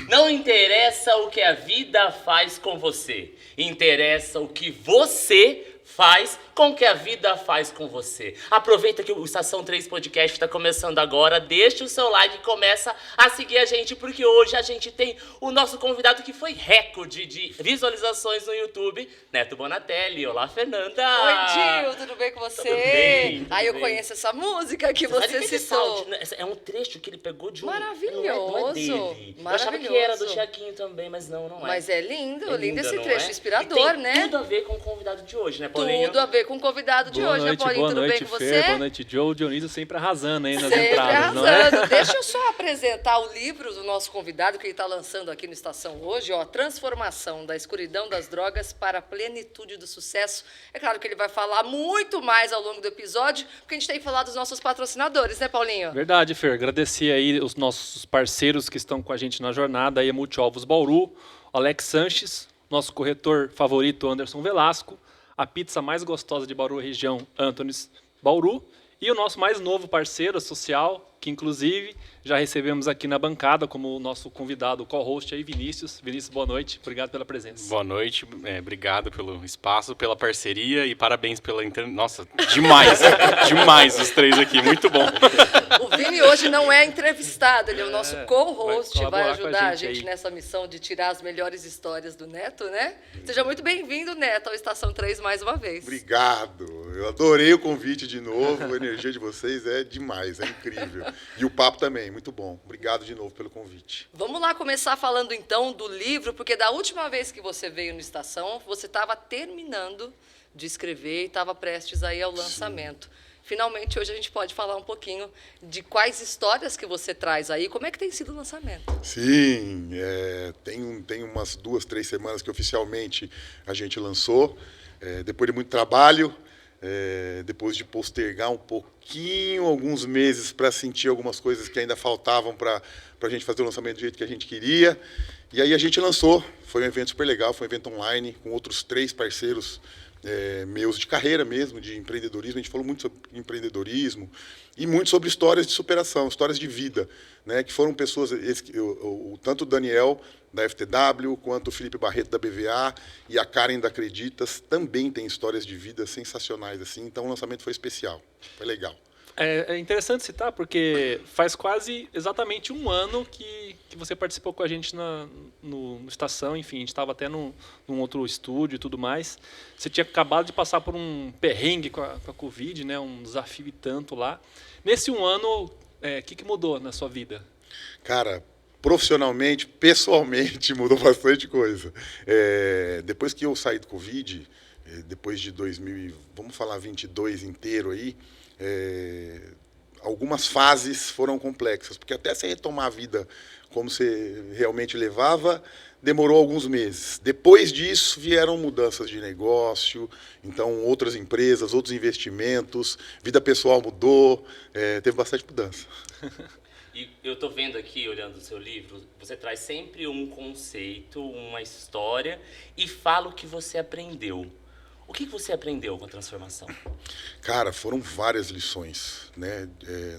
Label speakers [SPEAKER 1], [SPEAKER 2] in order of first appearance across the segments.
[SPEAKER 1] Não interessa o que a vida faz com você, interessa o que você faz com o que a vida faz com você. Aproveita que o Estação 3 Podcast está começando agora, deixa o seu like e começa a seguir a gente, porque hoje a gente tem o nosso convidado que foi recorde de visualizações no YouTube, Neto Bonatelli. Olá, Fernanda!
[SPEAKER 2] Oi, Gil, tudo bem com você?
[SPEAKER 1] Tudo bem, tudo
[SPEAKER 2] eu
[SPEAKER 1] bem.
[SPEAKER 2] conheço essa música que você citou.
[SPEAKER 1] É um trecho que ele pegou de um...
[SPEAKER 2] Maravilhoso,
[SPEAKER 1] não é dele. Eu achava que era do Thiaguinho também, mas não é.
[SPEAKER 2] Mas é lindo, lindo esse
[SPEAKER 1] não
[SPEAKER 2] trecho,
[SPEAKER 1] é?
[SPEAKER 2] inspirador,
[SPEAKER 1] e tem
[SPEAKER 2] né?
[SPEAKER 1] tudo a ver com o convidado de hoje, né, Paulinho?
[SPEAKER 2] Tudo a ver com o convidado de hoje, né, Paulinho? Tudo bem com você?
[SPEAKER 3] Fer, boa noite, Joe. Dionísio sempre arrasando aí nas
[SPEAKER 2] Sempre
[SPEAKER 3] entradas,
[SPEAKER 2] arrasando.
[SPEAKER 3] não é?
[SPEAKER 2] Deixa eu só apresentar o livro do nosso convidado que ele está lançando aqui no Estação hoje, ó, Transformação da Escuridão das Drogas para a Plenitude do Sucesso. É claro que ele vai falar muito mais ao longo do episódio, porque a gente tem que falar dos nossos patrocinadores, né, Paulinho?
[SPEAKER 3] Verdade, Fer. Agradecer aí os nossos parceiros que estão com a gente na jornada, aí a Multiovos Bauru, Alex Sanches, nosso corretor favorito Anderson Velasco, a pizza mais gostosa de Bauru região, Anthony's Bauru, e o nosso mais novo parceiro social, que inclusive já recebemos aqui na bancada como o nosso convidado, co-host aí, Vinícius. Vinícius, boa noite, obrigado pela presença.
[SPEAKER 4] Boa noite, obrigado pelo espaço, pela parceria e parabéns pela internet. Nossa, demais, demais os três aqui, muito bom.
[SPEAKER 2] O Vini hoje não é entrevistado, ele é o nosso co-host,
[SPEAKER 3] vai
[SPEAKER 2] vai
[SPEAKER 3] colaborar
[SPEAKER 2] ajudar
[SPEAKER 3] com
[SPEAKER 2] a
[SPEAKER 3] a
[SPEAKER 2] gente
[SPEAKER 3] gente
[SPEAKER 2] nessa missão de tirar as melhores histórias do Neto, né? Seja muito bem-vindo, Neto, ao Estação 3 mais uma vez.
[SPEAKER 5] Obrigado, eu adorei o convite de novo, a energia de vocês é demais, é incrível. E o papo também, muito bom. Obrigado de novo pelo convite.
[SPEAKER 2] Vamos lá começar falando então do livro, porque da última vez que você veio no Estação, você estava terminando de escrever e estava prestes aí ao lançamento. Sim. Finalmente, hoje a gente pode falar um pouquinho de quais histórias que você traz aí, como é que tem sido o lançamento?
[SPEAKER 5] Sim, tem umas 2, 3 semanas que oficialmente a gente lançou, depois de muito trabalho, depois de postergar um pouquinho, alguns meses para sentir algumas coisas que ainda faltavam para a gente fazer o lançamento do jeito que a gente queria. E aí a gente lançou, foi um evento super legal, foi um evento online com outros 3 parceiros meus de carreira mesmo, de empreendedorismo. A gente falou muito sobre empreendedorismo e muito sobre histórias de superação, histórias de vida, né, que foram pessoas, tanto o Daniel, da FTW, quanto o Felipe Barreto, da BVA, e a Karen da Acreditas, também tem histórias de vida sensacionais, assim. Então o lançamento foi especial, foi legal.
[SPEAKER 3] É interessante citar, porque faz quase exatamente um ano que você participou com a gente no Estação, enfim, a gente estava até num outro estúdio e tudo mais. Você tinha acabado de passar por um perrengue com a Covid, né, um desafio e tanto lá. Nesse um ano, o que mudou na sua vida?
[SPEAKER 5] Cara, profissionalmente, pessoalmente, mudou bastante coisa. Depois que eu saí do Covid, depois de 2022 inteiro aí, algumas fases foram complexas, porque até você retomar a vida como você realmente levava, demorou alguns meses. Depois disso, vieram mudanças de negócio, então outras empresas, outros investimentos, vida pessoal mudou, teve bastante mudança.
[SPEAKER 1] E eu estou vendo aqui, olhando o seu livro, você traz sempre um conceito, uma história e fala o que você aprendeu. O que você aprendeu com a transformação?
[SPEAKER 5] Cara, foram várias lições, né?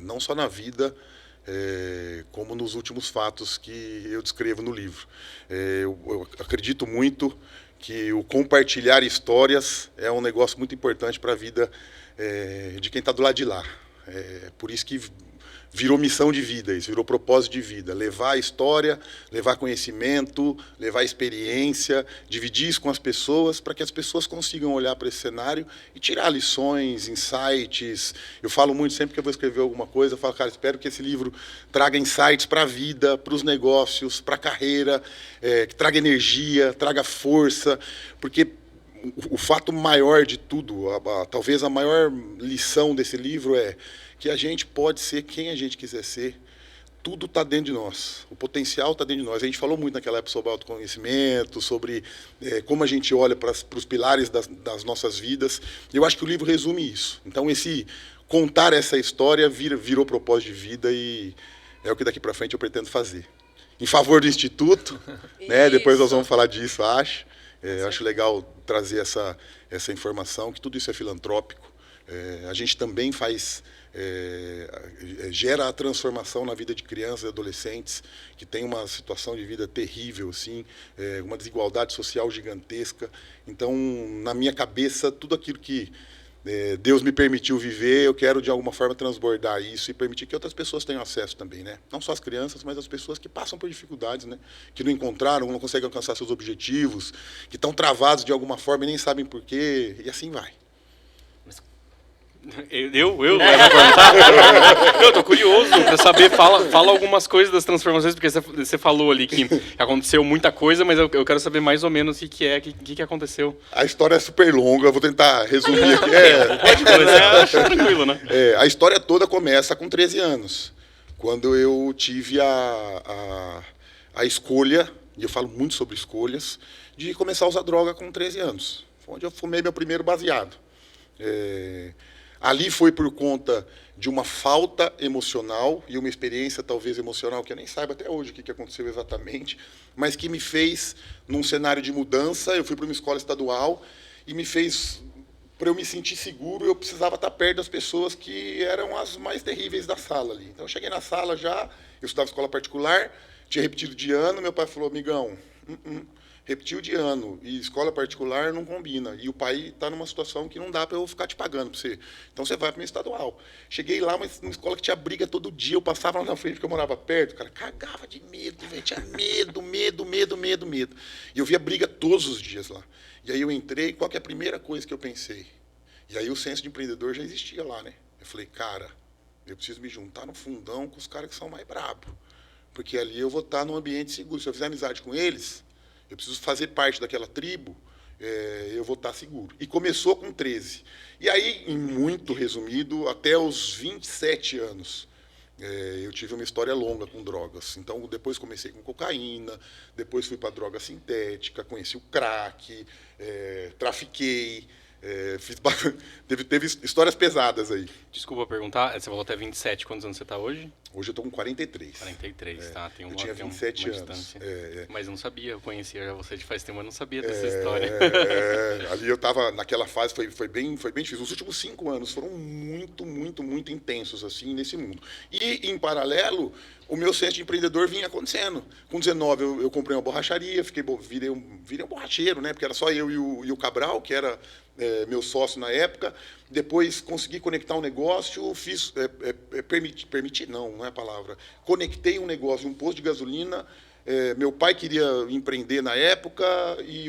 [SPEAKER 5] Não só na vida, como nos últimos fatos que eu descrevo no livro. Eu acredito muito que o compartilhar histórias é um negócio muito importante para a vida de quem está do lado de lá. Por isso que virou missão de vida, isso virou propósito de vida. Levar a história, levar conhecimento, levar experiência, dividir isso com as pessoas, para que as pessoas consigam olhar para esse cenário e tirar lições, insights. Eu falo muito, sempre que eu vou escrever alguma coisa, eu falo, cara, espero que esse livro traga insights para a vida, para os negócios, para a carreira, que traga energia, traga força, porque o fato maior de tudo, talvez a maior lição desse livro é que a gente pode ser quem a gente quiser ser, tudo está dentro de nós, o potencial está dentro de nós. A gente falou muito naquela época sobre autoconhecimento, sobre como a gente olha para os pilares das nossas vidas. Eu acho que o livro resume isso. Então, contar essa história virou propósito de vida e é o que daqui para frente eu pretendo fazer. Em favor do Instituto, né? Depois nós vamos falar disso, acho. Acho legal trazer essa informação, que tudo isso é filantrópico. A gente também gera a transformação na vida de crianças e adolescentes que têm uma situação de vida terrível, assim, uma desigualdade social gigantesca. Então, na minha cabeça, tudo aquilo que Deus me permitiu viver, eu quero de alguma forma transbordar isso e permitir que outras pessoas tenham acesso também, né? Não só as crianças, mas as pessoas que passam por dificuldades, né? Que não encontraram, não conseguem alcançar seus objetivos, que estão travados de alguma forma e nem sabem por quê, e assim vai.
[SPEAKER 4] Eu levo a perguntar? Eu tô curioso para saber, fala algumas coisas das transformações, porque você falou ali que aconteceu muita coisa, mas eu quero saber mais ou menos o que aconteceu.
[SPEAKER 5] A história é super longa, eu vou tentar resumir aqui.
[SPEAKER 4] Pode começar, acho tranquilo, né?
[SPEAKER 5] A história toda começa com 13 anos, quando eu tive a escolha, e eu falo muito sobre escolhas, de começar a usar droga com 13 anos. Foi onde eu fumei meu primeiro baseado. Ali foi por conta de uma falta emocional e uma experiência talvez emocional que eu nem saiba até hoje o que aconteceu exatamente, mas que me fez, num cenário de mudança, eu fui para uma escola estadual e me fez, para eu me sentir seguro, eu precisava estar perto das pessoas que eram as mais terríveis da sala ali. Então eu cheguei na sala já, eu estudava escola particular, tinha repetido de ano, meu pai falou, amigão, repetiu de ano e escola particular não combina. E o pai está numa situação que não dá para eu ficar te pagando para você. Então você vai para uma estadual. Cheguei lá, mas numa escola que tinha briga todo dia. Eu passava lá na frente porque eu morava perto. Cara, cagava de medo, velho. Tinha medo. E eu via briga todos os dias lá. E aí eu entrei, qual que é a primeira coisa que eu pensei? E aí o senso de empreendedor já existia lá, né? Eu falei, cara, eu preciso me juntar no fundão com os caras que são mais brabos. Porque ali eu vou estar num ambiente seguro. Se eu fizer amizade com eles, eu preciso fazer parte daquela tribo, eu vou estar seguro. E começou com 13. E aí, em muito resumido, até os 27 anos, eu tive uma história longa com drogas. Então, depois comecei com cocaína, depois fui para droga sintética, conheci o crack, trafiquei, Teve histórias pesadas aí.
[SPEAKER 4] Desculpa perguntar, você falou até 27, quantos anos você está hoje?
[SPEAKER 5] Hoje eu tô com 43.
[SPEAKER 4] 43, tá. Tem
[SPEAKER 5] eu tinha 27 anos.
[SPEAKER 4] Distância. Mas não sabia, eu conhecia já você de faz tempo, mas não sabia dessa história.
[SPEAKER 5] Ali eu tava, naquela fase, foi bem difícil. Os últimos 5 anos foram muito, muito, muito intensos, assim, nesse mundo. E, em paralelo, o meu senso de empreendedor vinha acontecendo. Com 19, eu comprei uma borracharia, virei um borracheiro, né? Porque era só eu e o Cabral, que era meu sócio na época. Depois consegui conectar um negócio, permiti não é a palavra. Conectei um negócio, um posto de gasolina. Meu pai queria empreender na época e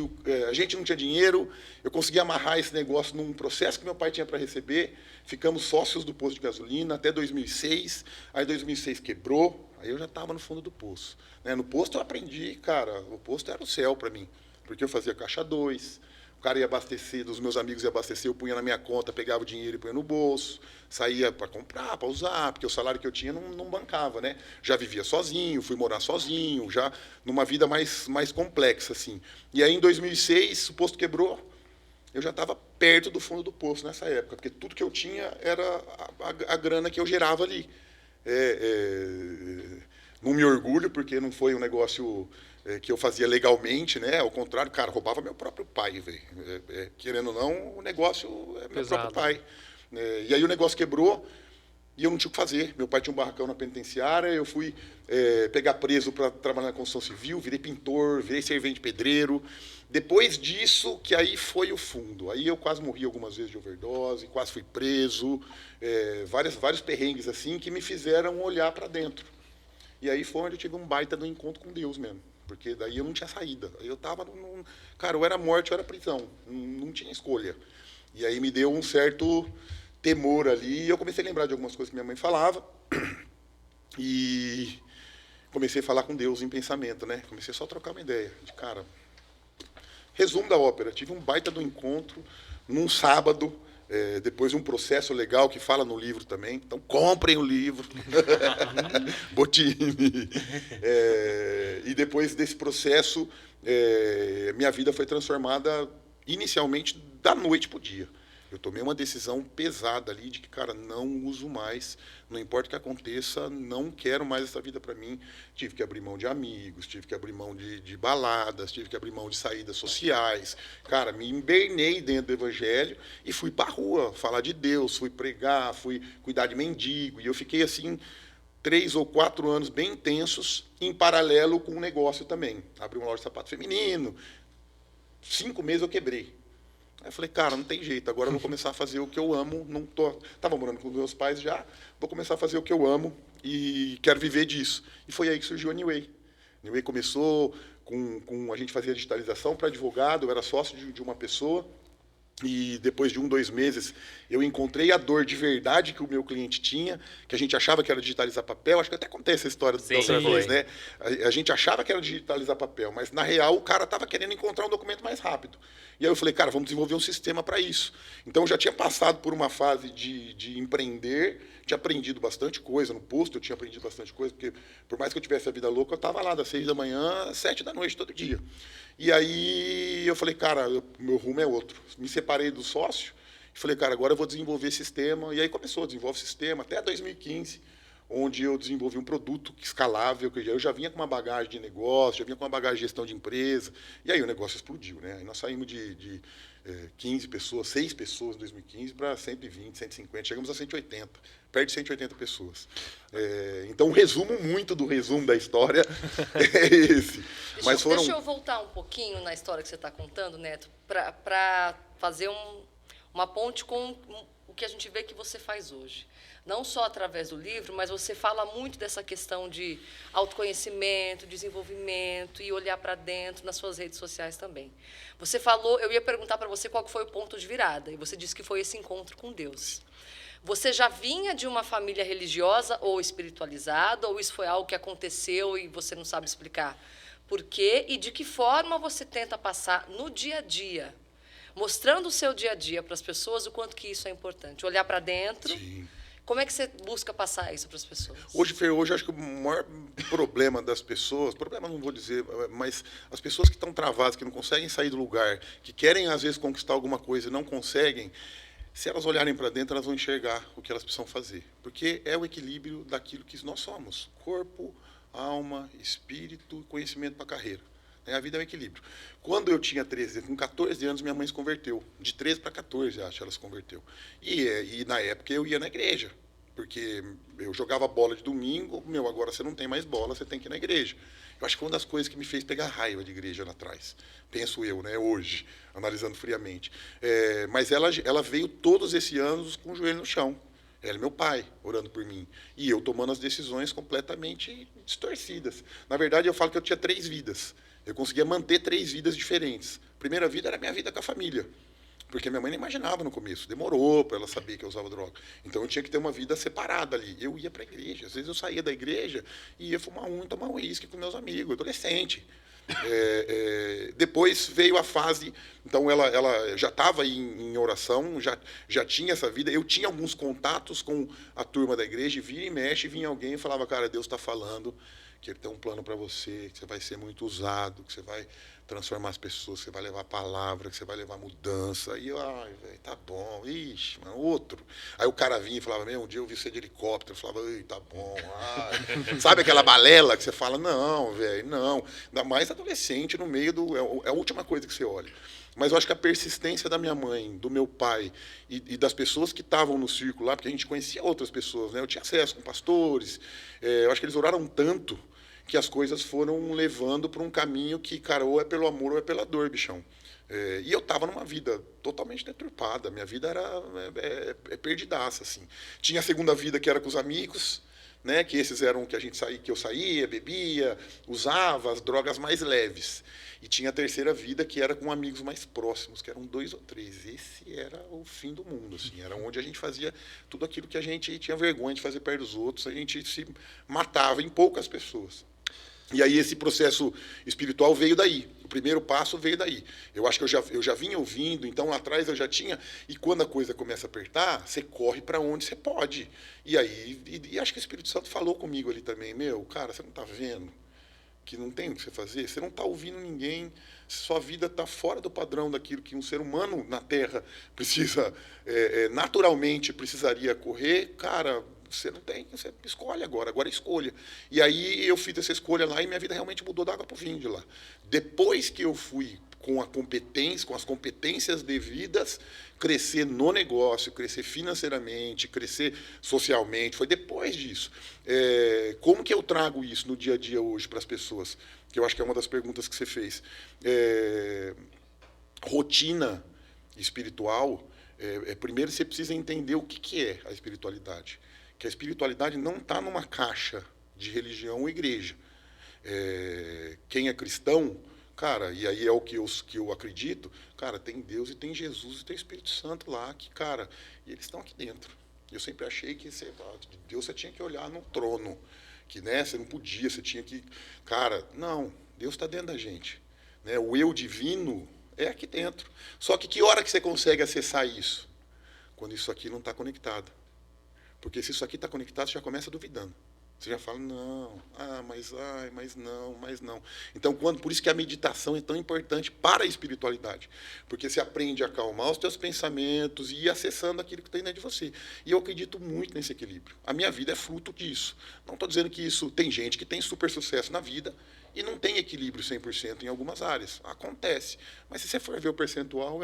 [SPEAKER 5] a gente não tinha dinheiro. Eu consegui amarrar esse negócio num processo que meu pai tinha para receber. Ficamos sócios do posto de gasolina até 2006. Aí 2006 quebrou, aí eu já estava no fundo do poço. No posto eu aprendi, cara, o posto era o céu para mim, porque eu fazia caixa 2. O cara ia abastecer, dos meus amigos ia abastecer, eu punha na minha conta, pegava o dinheiro e punha no bolso, saía para comprar, para usar, porque o salário que eu tinha não bancava, né? Já vivia sozinho, fui morar sozinho, já numa vida mais complexa, assim. E aí, em 2006, o posto quebrou, eu já estava perto do fundo do poço nessa época, porque tudo que eu tinha era a grana que eu gerava ali. Não me orgulho, porque não foi um negócio que eu fazia legalmente, né? Ao contrário, cara, roubava meu próprio pai, velho. Querendo ou não, o negócio é meu próprio pai. E aí o negócio quebrou e eu não tinha o que fazer. Meu pai tinha um barracão na penitenciária, eu fui pegar preso para trabalhar na construção civil, virei pintor, virei servente de pedreiro. Depois disso, que aí foi o fundo. Aí eu quase morri algumas vezes de overdose, quase fui preso, vários perrengues assim que me fizeram olhar para dentro. E aí foi onde eu tive um baita do encontro com Deus mesmo. Porque daí eu não tinha saída. Aí eu estava cara, ou era morte ou era prisão. Não tinha escolha. E aí me deu um certo temor ali. E eu comecei a lembrar de algumas coisas que minha mãe falava. E comecei a falar com Deus em pensamento, né? Comecei só a trocar uma ideia. Cara, resumo da ópera. Tive um baita do encontro num sábado. Depois de um processo legal que fala no livro também. Então, comprem o livro. Botini. E depois desse processo, minha vida foi transformada inicialmente da noite para o dia. Eu tomei uma decisão pesada ali de que, cara, não uso mais, não importa o que aconteça, não quero mais essa vida para mim. Tive que abrir mão de amigos, tive que abrir mão de baladas, tive que abrir mão de saídas sociais. Cara, me embernei dentro do evangelho e fui para a rua falar de Deus, fui pregar, fui cuidar de mendigo. E eu fiquei assim 3 ou 4 anos bem intensos, em paralelo com o negócio também. Abri uma loja de sapato feminino, 5 meses eu quebrei. Aí eu falei, cara, não tem jeito, agora eu vou começar a fazer o que eu amo. Estava morando com os meus pais já, vou começar a fazer o que eu amo e quero viver disso. E foi aí que surgiu a New Way. A New Way começou a gente fazia digitalização para advogado, eu era sócio de uma pessoa. E depois de 1, 2 meses, eu encontrei a dor de verdade que o meu cliente tinha, que a gente achava que era digitalizar papel. Acho que até contei essa história da outra vez, né? A gente achava que era digitalizar papel, mas na real o cara estava querendo encontrar um documento mais rápido. E aí eu falei, cara, vamos desenvolver um sistema para isso. Então eu já tinha passado por uma fase de empreender, tinha aprendido bastante coisa no posto, eu tinha aprendido bastante coisa, porque por mais que eu tivesse a vida louca, eu estava lá das 6 da manhã às 7 da noite todo dia. E aí eu falei, cara, meu rumo é outro. Me separei do sócio e falei, cara, agora eu vou desenvolver sistema. E aí desenvolve sistema até 2015, onde eu desenvolvi um produto escalável, que eu já vinha com uma bagagem de negócio, já vinha com uma bagagem de gestão de empresa. E aí o negócio explodiu, né? Aí nós saímos de 15 pessoas, 6 pessoas em 2015 para 120, 150, chegamos a 180, perto de 180 pessoas. Então, o resumo da história é esse.
[SPEAKER 2] Deixa eu voltar um pouquinho na história que você está contando, Neto, para fazer uma ponte com o que a gente vê que você faz hoje. Não só através do livro, mas você fala muito dessa questão de autoconhecimento, desenvolvimento e olhar para dentro nas suas redes sociais também. Você falou, eu ia perguntar para você qual foi o ponto de virada, e você disse que foi esse encontro com Deus. Você já vinha de uma família religiosa ou espiritualizada, ou isso foi algo que aconteceu e você não sabe explicar por quê? E de que forma você tenta passar no dia a dia, mostrando o seu dia a dia para as pessoas o quanto que isso é importante? Olhar para dentro.
[SPEAKER 5] Sim.
[SPEAKER 2] Como é que você busca passar isso para as pessoas?
[SPEAKER 5] Hoje, Fer, hoje acho que o maior problema das pessoas, problema não vou dizer, mas as pessoas que estão travadas, que não conseguem sair do lugar, que querem às vezes conquistar alguma coisa e não conseguem, se elas olharem para dentro, elas vão enxergar o que elas precisam fazer. Porque é o equilíbrio daquilo que nós somos: corpo, alma, espírito e conhecimento para a carreira. A vida é um equilíbrio. Quando eu tinha 13, com 14 anos, minha mãe se converteu. De 13 para 14, acho, ela se converteu. E na época eu ia na igreja, porque eu jogava bola de domingo, agora você não tem mais bola, você tem que ir na igreja. Eu acho que foi uma das coisas que me fez pegar raiva de igreja lá atrás. Penso eu, né, hoje, analisando friamente. Mas ela veio todos esses anos com o joelho no chão. Ela é meu pai, orando por mim. E eu tomando as decisões completamente distorcidas. Na verdade, eu falo que eu tinha 3 vidas. Eu conseguia manter 3 vidas diferentes. A primeira vida era a minha vida com a família. Porque minha mãe não imaginava no começo. Demorou para ela saber que eu usava droga. Então, eu tinha que ter uma vida separada ali. Eu ia para a igreja. Às vezes, eu saía da igreja e ia fumar tomar um uísque com meus amigos, adolescente. Depois veio a fase, então ela já estava em oração, já tinha essa vida. Eu tinha alguns contatos com a turma da igreja, e vira e mexe, vinha alguém e falava: cara, Deus está falando que Ele tem um plano para você, que você vai ser muito usado, que você vai transformar as pessoas, que você vai levar a palavra, que você vai levar mudança. E eu, velho, tá bom, ixi, mano, outro. Aí o cara vinha e falava: um dia eu vi você de helicóptero. Eu falava: ei, tá bom. Sabe aquela balela que você fala: não, velho, não. Ainda mais adolescente, no meio é a última coisa que você olha. Mas eu acho que a persistência da minha mãe, do meu pai e das pessoas que estavam no círculo lá, porque a gente conhecia outras pessoas, né? Eu tinha acesso com pastores, eu acho que eles oraram tanto que as coisas foram levando para um caminho que, cara, ou é pelo amor ou é pela dor, bichão. E eu estava numa vida totalmente deturpada, minha vida era perdidaça, assim. Tinha a segunda vida, que era com os amigos, né, que esses eram que eu saía, bebia, usava as drogas mais leves. E tinha a terceira vida, que era com amigos mais próximos, que eram 2 ou 3. Esse era o fim do mundo, assim. Era onde a gente fazia tudo aquilo que a gente tinha vergonha de fazer perto dos outros. A gente se matava em poucas pessoas. E aí esse processo espiritual veio daí. O primeiro passo veio daí. Eu acho que eu já vinha ouvindo, então lá atrás eu já tinha. E quando a coisa começa a apertar, você corre para onde você pode. E aí, e acho que o Espírito Santo falou comigo ali também: cara, você não está vendo que não tem o que você fazer? Você não está ouvindo ninguém, sua vida está fora do padrão daquilo que um ser humano na Terra precisa, naturalmente precisaria correr. Cara, você não tem, você escolhe agora escolha. E aí eu fiz essa escolha lá e minha vida realmente mudou da água para o vinho de lá. Depois que eu fui com as competências devidas, crescer no negócio, crescer financeiramente, crescer socialmente, foi depois disso. Como que eu trago isso no dia a dia hoje para as pessoas? Que eu acho que é uma das perguntas que você fez. Rotina espiritual, primeiro você precisa entender o que é a espiritualidade. Que a espiritualidade não está numa caixa de religião ou igreja. Quem é cristão, cara, e aí é o que eu acredito, cara, tem Deus e tem Jesus e tem o Espírito Santo lá, que, cara, e eles estão aqui dentro. Eu sempre achei que Deus você tinha que olhar no trono, que, né, você não podia, você tinha que... Cara, não, Deus está dentro da gente. Né? O eu divino é aqui dentro. Só que hora que você consegue acessar isso? Quando isso aqui não está conectado. Porque se isso aqui está conectado, você já começa duvidando. Você já fala: não, mas não. Então, por isso que a meditação é tão importante para a espiritualidade. Porque você aprende a acalmar os teus pensamentos e ir acessando aquilo que tem dentro de você. E eu acredito muito nesse equilíbrio. A minha vida é fruto disso. Não estou dizendo que isso... Tem gente que tem super sucesso na vida e não tem equilíbrio 100% em algumas áreas. Acontece. Mas se você for ver o percentual,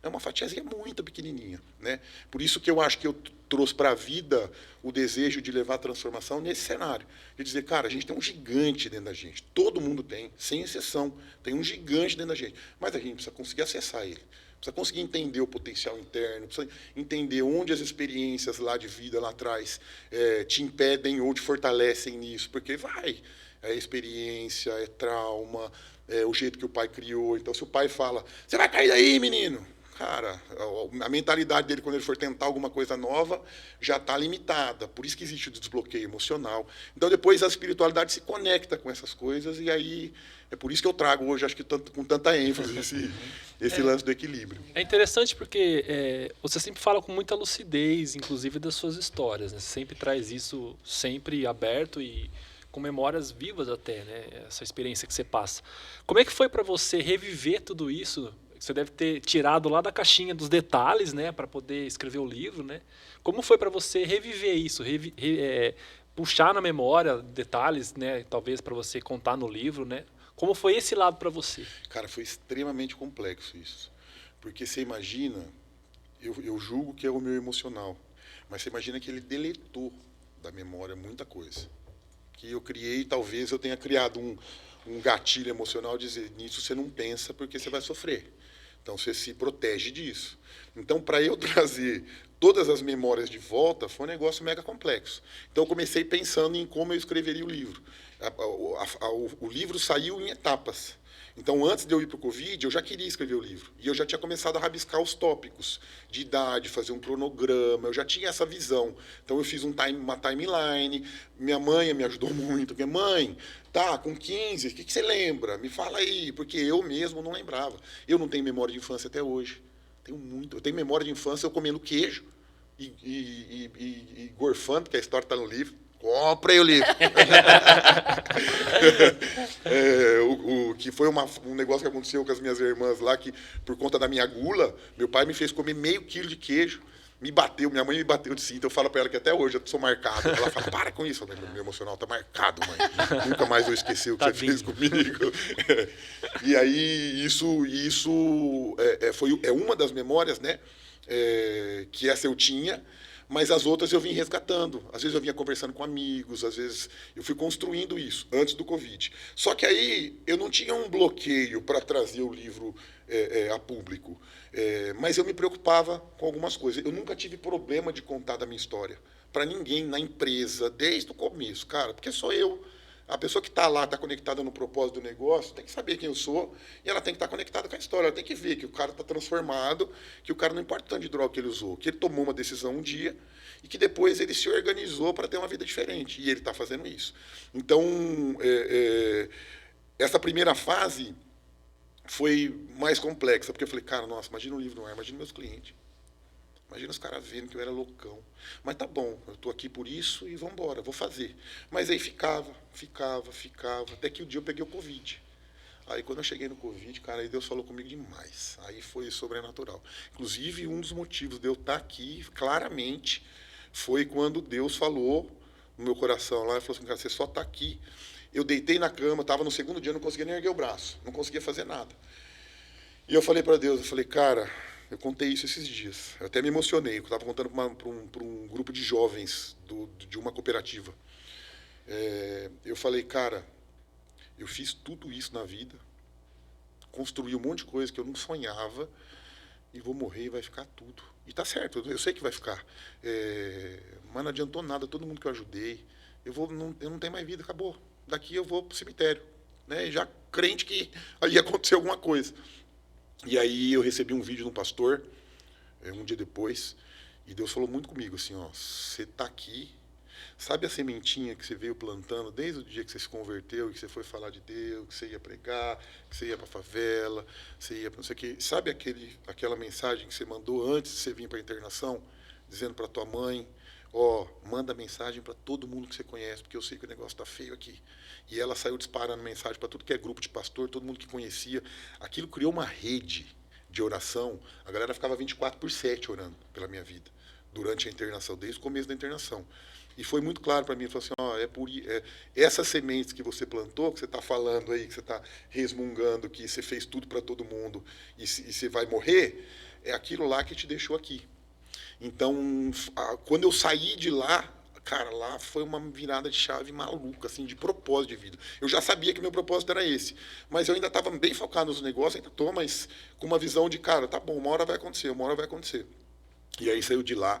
[SPEAKER 5] é uma fatiazinha muito pequenininha, né? Por isso que eu acho que eu trouxe para a vida o desejo de levar a transformação nesse cenário. De dizer: cara, a gente tem um gigante dentro da gente. Todo mundo tem, sem exceção. Tem um gigante dentro da gente. Mas a gente precisa conseguir acessar ele. Precisa conseguir entender o potencial interno, precisa entender onde as experiências lá de vida, lá atrás, te impedem ou te fortalecem nisso. Porque é experiência, é trauma, é o jeito que o pai criou. Então, se o pai fala: você vai cair daí, menino. cara, a mentalidade dele quando ele for tentar alguma coisa nova já está limitada. Por isso que existe o desbloqueio emocional. Então depois a espiritualidade se conecta com essas coisas e aí é por isso que eu trago hoje, acho que com tanta ênfase esse lance do equilíbrio.
[SPEAKER 3] É interessante porque você sempre fala com muita lucidez, inclusive das suas histórias, né? Você sempre traz isso sempre aberto e com memórias vivas até, né? Essa experiência que você passa. Como é que foi para você reviver tudo isso? Você deve ter tirado lá da caixinha dos detalhes, né, para poder escrever o livro, né? Como foi para você reviver isso, puxar na memória detalhes, né, talvez para você contar no livro, né? Como foi esse lado para você?
[SPEAKER 5] Cara, foi extremamente complexo isso. Porque você imagina, eu julgo que é o meu emocional, mas você imagina que ele deletou da memória muita coisa. Que eu criei, talvez eu tenha criado um gatilho emocional, dizer, nisso você não pensa porque você vai sofrer. Então você se protege disso. Então, para eu trazer todas as memórias de volta, foi um negócio mega complexo. Então eu comecei pensando em como eu escreveria o livro. O livro saiu em etapas. Então, antes de eu ir para o Covid, eu já queria escrever o livro. E eu já tinha começado a rabiscar os tópicos de idade, fazer um cronograma, eu já tinha essa visão. Então, eu fiz uma timeline. Minha mãe me ajudou muito. Porque, mãe, tá, com 15, o que você lembra? Me fala aí, porque eu mesmo não lembrava. Eu não tenho memória de infância até hoje. Eu tenho memória de infância eu comendo queijo e gorfando, porque a história está no livro. Compre o livro. Que foi um negócio que aconteceu com as minhas irmãs lá, que por conta da minha gula, meu pai me fez comer meio quilo de queijo, minha mãe me bateu de cinto, eu falo para ela que até hoje eu sou marcado. Ela fala, para com isso, meu emocional tá marcado, mãe. Nunca mais vou esquecer o que você fez comigo. E aí, isso é uma das memórias, né, que essa eu tinha, mas as outras eu vim resgatando. Às vezes eu vinha conversando com amigos, às vezes eu fui construindo isso antes do Covid. Só que aí eu não tinha um bloqueio para trazer o livro a público, mas eu me preocupava com algumas coisas. Eu nunca tive problema de contar da minha história para ninguém na empresa, desde o começo, cara, porque sou eu. A pessoa que está lá, está conectada no propósito do negócio, tem que saber quem eu sou e ela tem que estar conectada com a história. Ela tem que ver que o cara está transformado, que o cara não importa o tanto de droga que ele usou, que ele tomou uma decisão um dia e que depois ele se organizou para ter uma vida diferente. E ele está fazendo isso. Então, essa primeira fase foi mais complexa, porque eu falei, cara, nossa, imagina um livro no ar, imagina meus clientes. Imagina os caras vendo que eu era loucão. Mas tá bom, eu estou aqui por isso e vamos embora, vou fazer. Mas aí ficava, até que um dia eu peguei o Covid. Aí quando eu cheguei no Covid, cara, aí Deus falou comigo demais. Aí foi sobrenatural. Inclusive, um dos motivos de eu estar aqui, claramente, foi quando Deus falou no meu coração lá, ele falou assim, cara, você só está aqui. Eu deitei na cama, estava no segundo dia, não conseguia nem erguer o braço, não conseguia fazer nada. E eu falei para Deus, eu falei, cara, eu contei isso esses dias. Eu até me emocionei. Eu estava contando para um grupo de jovens de uma cooperativa. Eu falei, cara, eu fiz tudo isso na vida, construí um monte de coisa que eu não sonhava e vou morrer e vai ficar tudo. E tá certo, eu sei que vai ficar. Mas não adiantou nada, todo mundo que eu ajudei. Eu não tenho mais vida, acabou. Daqui eu vou para o cemitério. Né? Já crente que aí ia acontecer alguma coisa. E aí eu recebi um vídeo de um pastor, um dia depois, e Deus falou muito comigo, assim, ó, você está aqui, sabe a sementinha que você veio plantando desde o dia que você se converteu, que você foi falar de Deus, que você ia pregar, que você ia para a favela, você ia para não sei o quê, sabe aquela mensagem que você mandou antes de você vir para a internação, dizendo para tua mãe, ó, manda mensagem para todo mundo que você conhece, porque eu sei que o negócio está feio aqui. E ela saiu disparando mensagem para tudo que é grupo de pastor, todo mundo que conhecia. Aquilo criou uma rede de oração. A galera ficava 24/7 orando pela minha vida, durante a internação, desde o começo da internação. E foi muito claro para mim, falou assim, ó, essas sementes que você plantou, que você está falando aí, que você está resmungando, que você fez tudo para todo mundo e você vai morrer, é aquilo lá que te deixou aqui. Então, quando eu saí de lá, cara, lá foi uma virada de chave maluca, assim, de propósito de vida. Eu já sabia que meu propósito era esse, mas eu ainda estava bem focado nos negócios, ainda estou, mas com uma visão de, cara, tá bom, uma hora vai acontecer. E aí saiu de lá,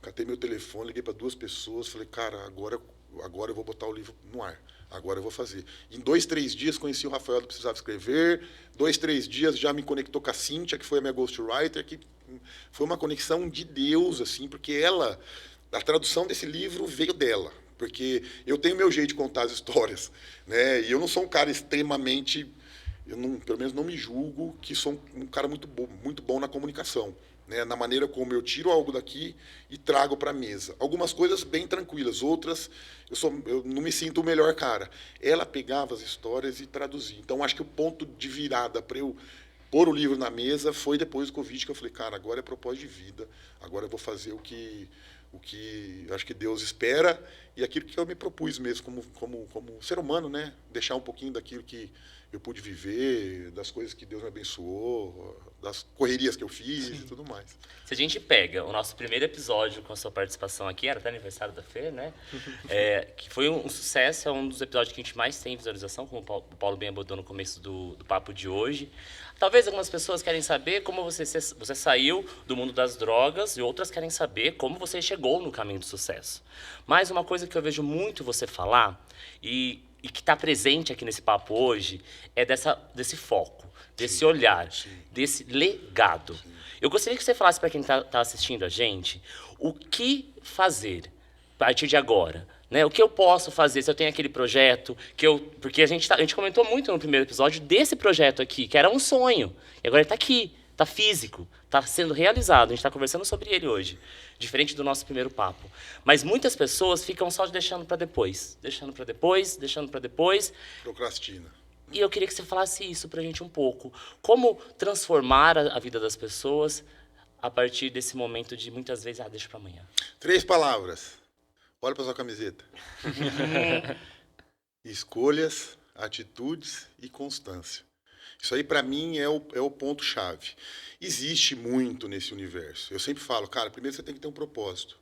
[SPEAKER 5] catei meu telefone, liguei para 2 pessoas, falei, cara, agora agora eu vou botar o livro no ar. Agora eu vou fazer. Em 2, 3 dias conheci o Rafael do Precisava Escrever. 2, 3 dias já me conectou com a Cíntia, que foi a minha ghostwriter, que foi uma conexão de Deus, assim, porque ela, a tradução desse livro veio dela. Porque eu tenho meu jeito de contar as histórias, né? E eu não sou um cara extremamente, pelo menos não me julgo que sou um cara muito bom na comunicação. Né, na maneira como eu tiro algo daqui e trago para a mesa. Algumas coisas bem tranquilas, outras eu não me sinto o melhor cara. Ela pegava as histórias e traduzia. Então, acho que o ponto de virada para eu pôr o livro na mesa foi depois do Covid, que eu falei, cara, agora é propósito de vida, agora eu vou fazer o que acho que Deus espera e aquilo que eu me propus mesmo como ser humano, né? Deixar um pouquinho daquilo que eu pude viver, das coisas que Deus me abençoou, das correrias que eu fiz e tudo mais.
[SPEAKER 1] Se a gente pega o nosso primeiro episódio com a sua participação aqui, era até aniversário da Fê, né? Que foi um sucesso, é um dos episódios que a gente mais tem visualização, como o Paulo bem abordou no começo do papo de hoje. Talvez algumas pessoas querem saber como você saiu do mundo das drogas e outras querem saber como você chegou no caminho do sucesso. Mas uma coisa que eu vejo muito você falar e que está presente aqui nesse papo hoje é desse foco, desse olhar, desse legado. Eu gostaria que você falasse para quem está assistindo a gente o que fazer a partir de agora. Né? O que eu posso fazer se eu tenho aquele projeto, porque a gente comentou muito no primeiro episódio desse projeto aqui, que era um sonho, e agora ele está aqui, está físico, está sendo realizado, a gente está conversando sobre ele hoje, diferente do nosso primeiro papo. Mas muitas pessoas ficam só deixando para depois, deixando para depois, deixando para depois.
[SPEAKER 5] Procrastina.
[SPEAKER 1] E eu queria que você falasse isso para a gente um pouco. Como transformar a vida das pessoas a partir desse momento de, muitas vezes, deixa para amanhã.
[SPEAKER 5] 3 palavras. Olha para sua camiseta. Escolhas, atitudes e constância. Isso aí, para mim, é o ponto-chave. Existe muito nesse universo. Eu sempre falo, cara, primeiro você tem que ter um propósito.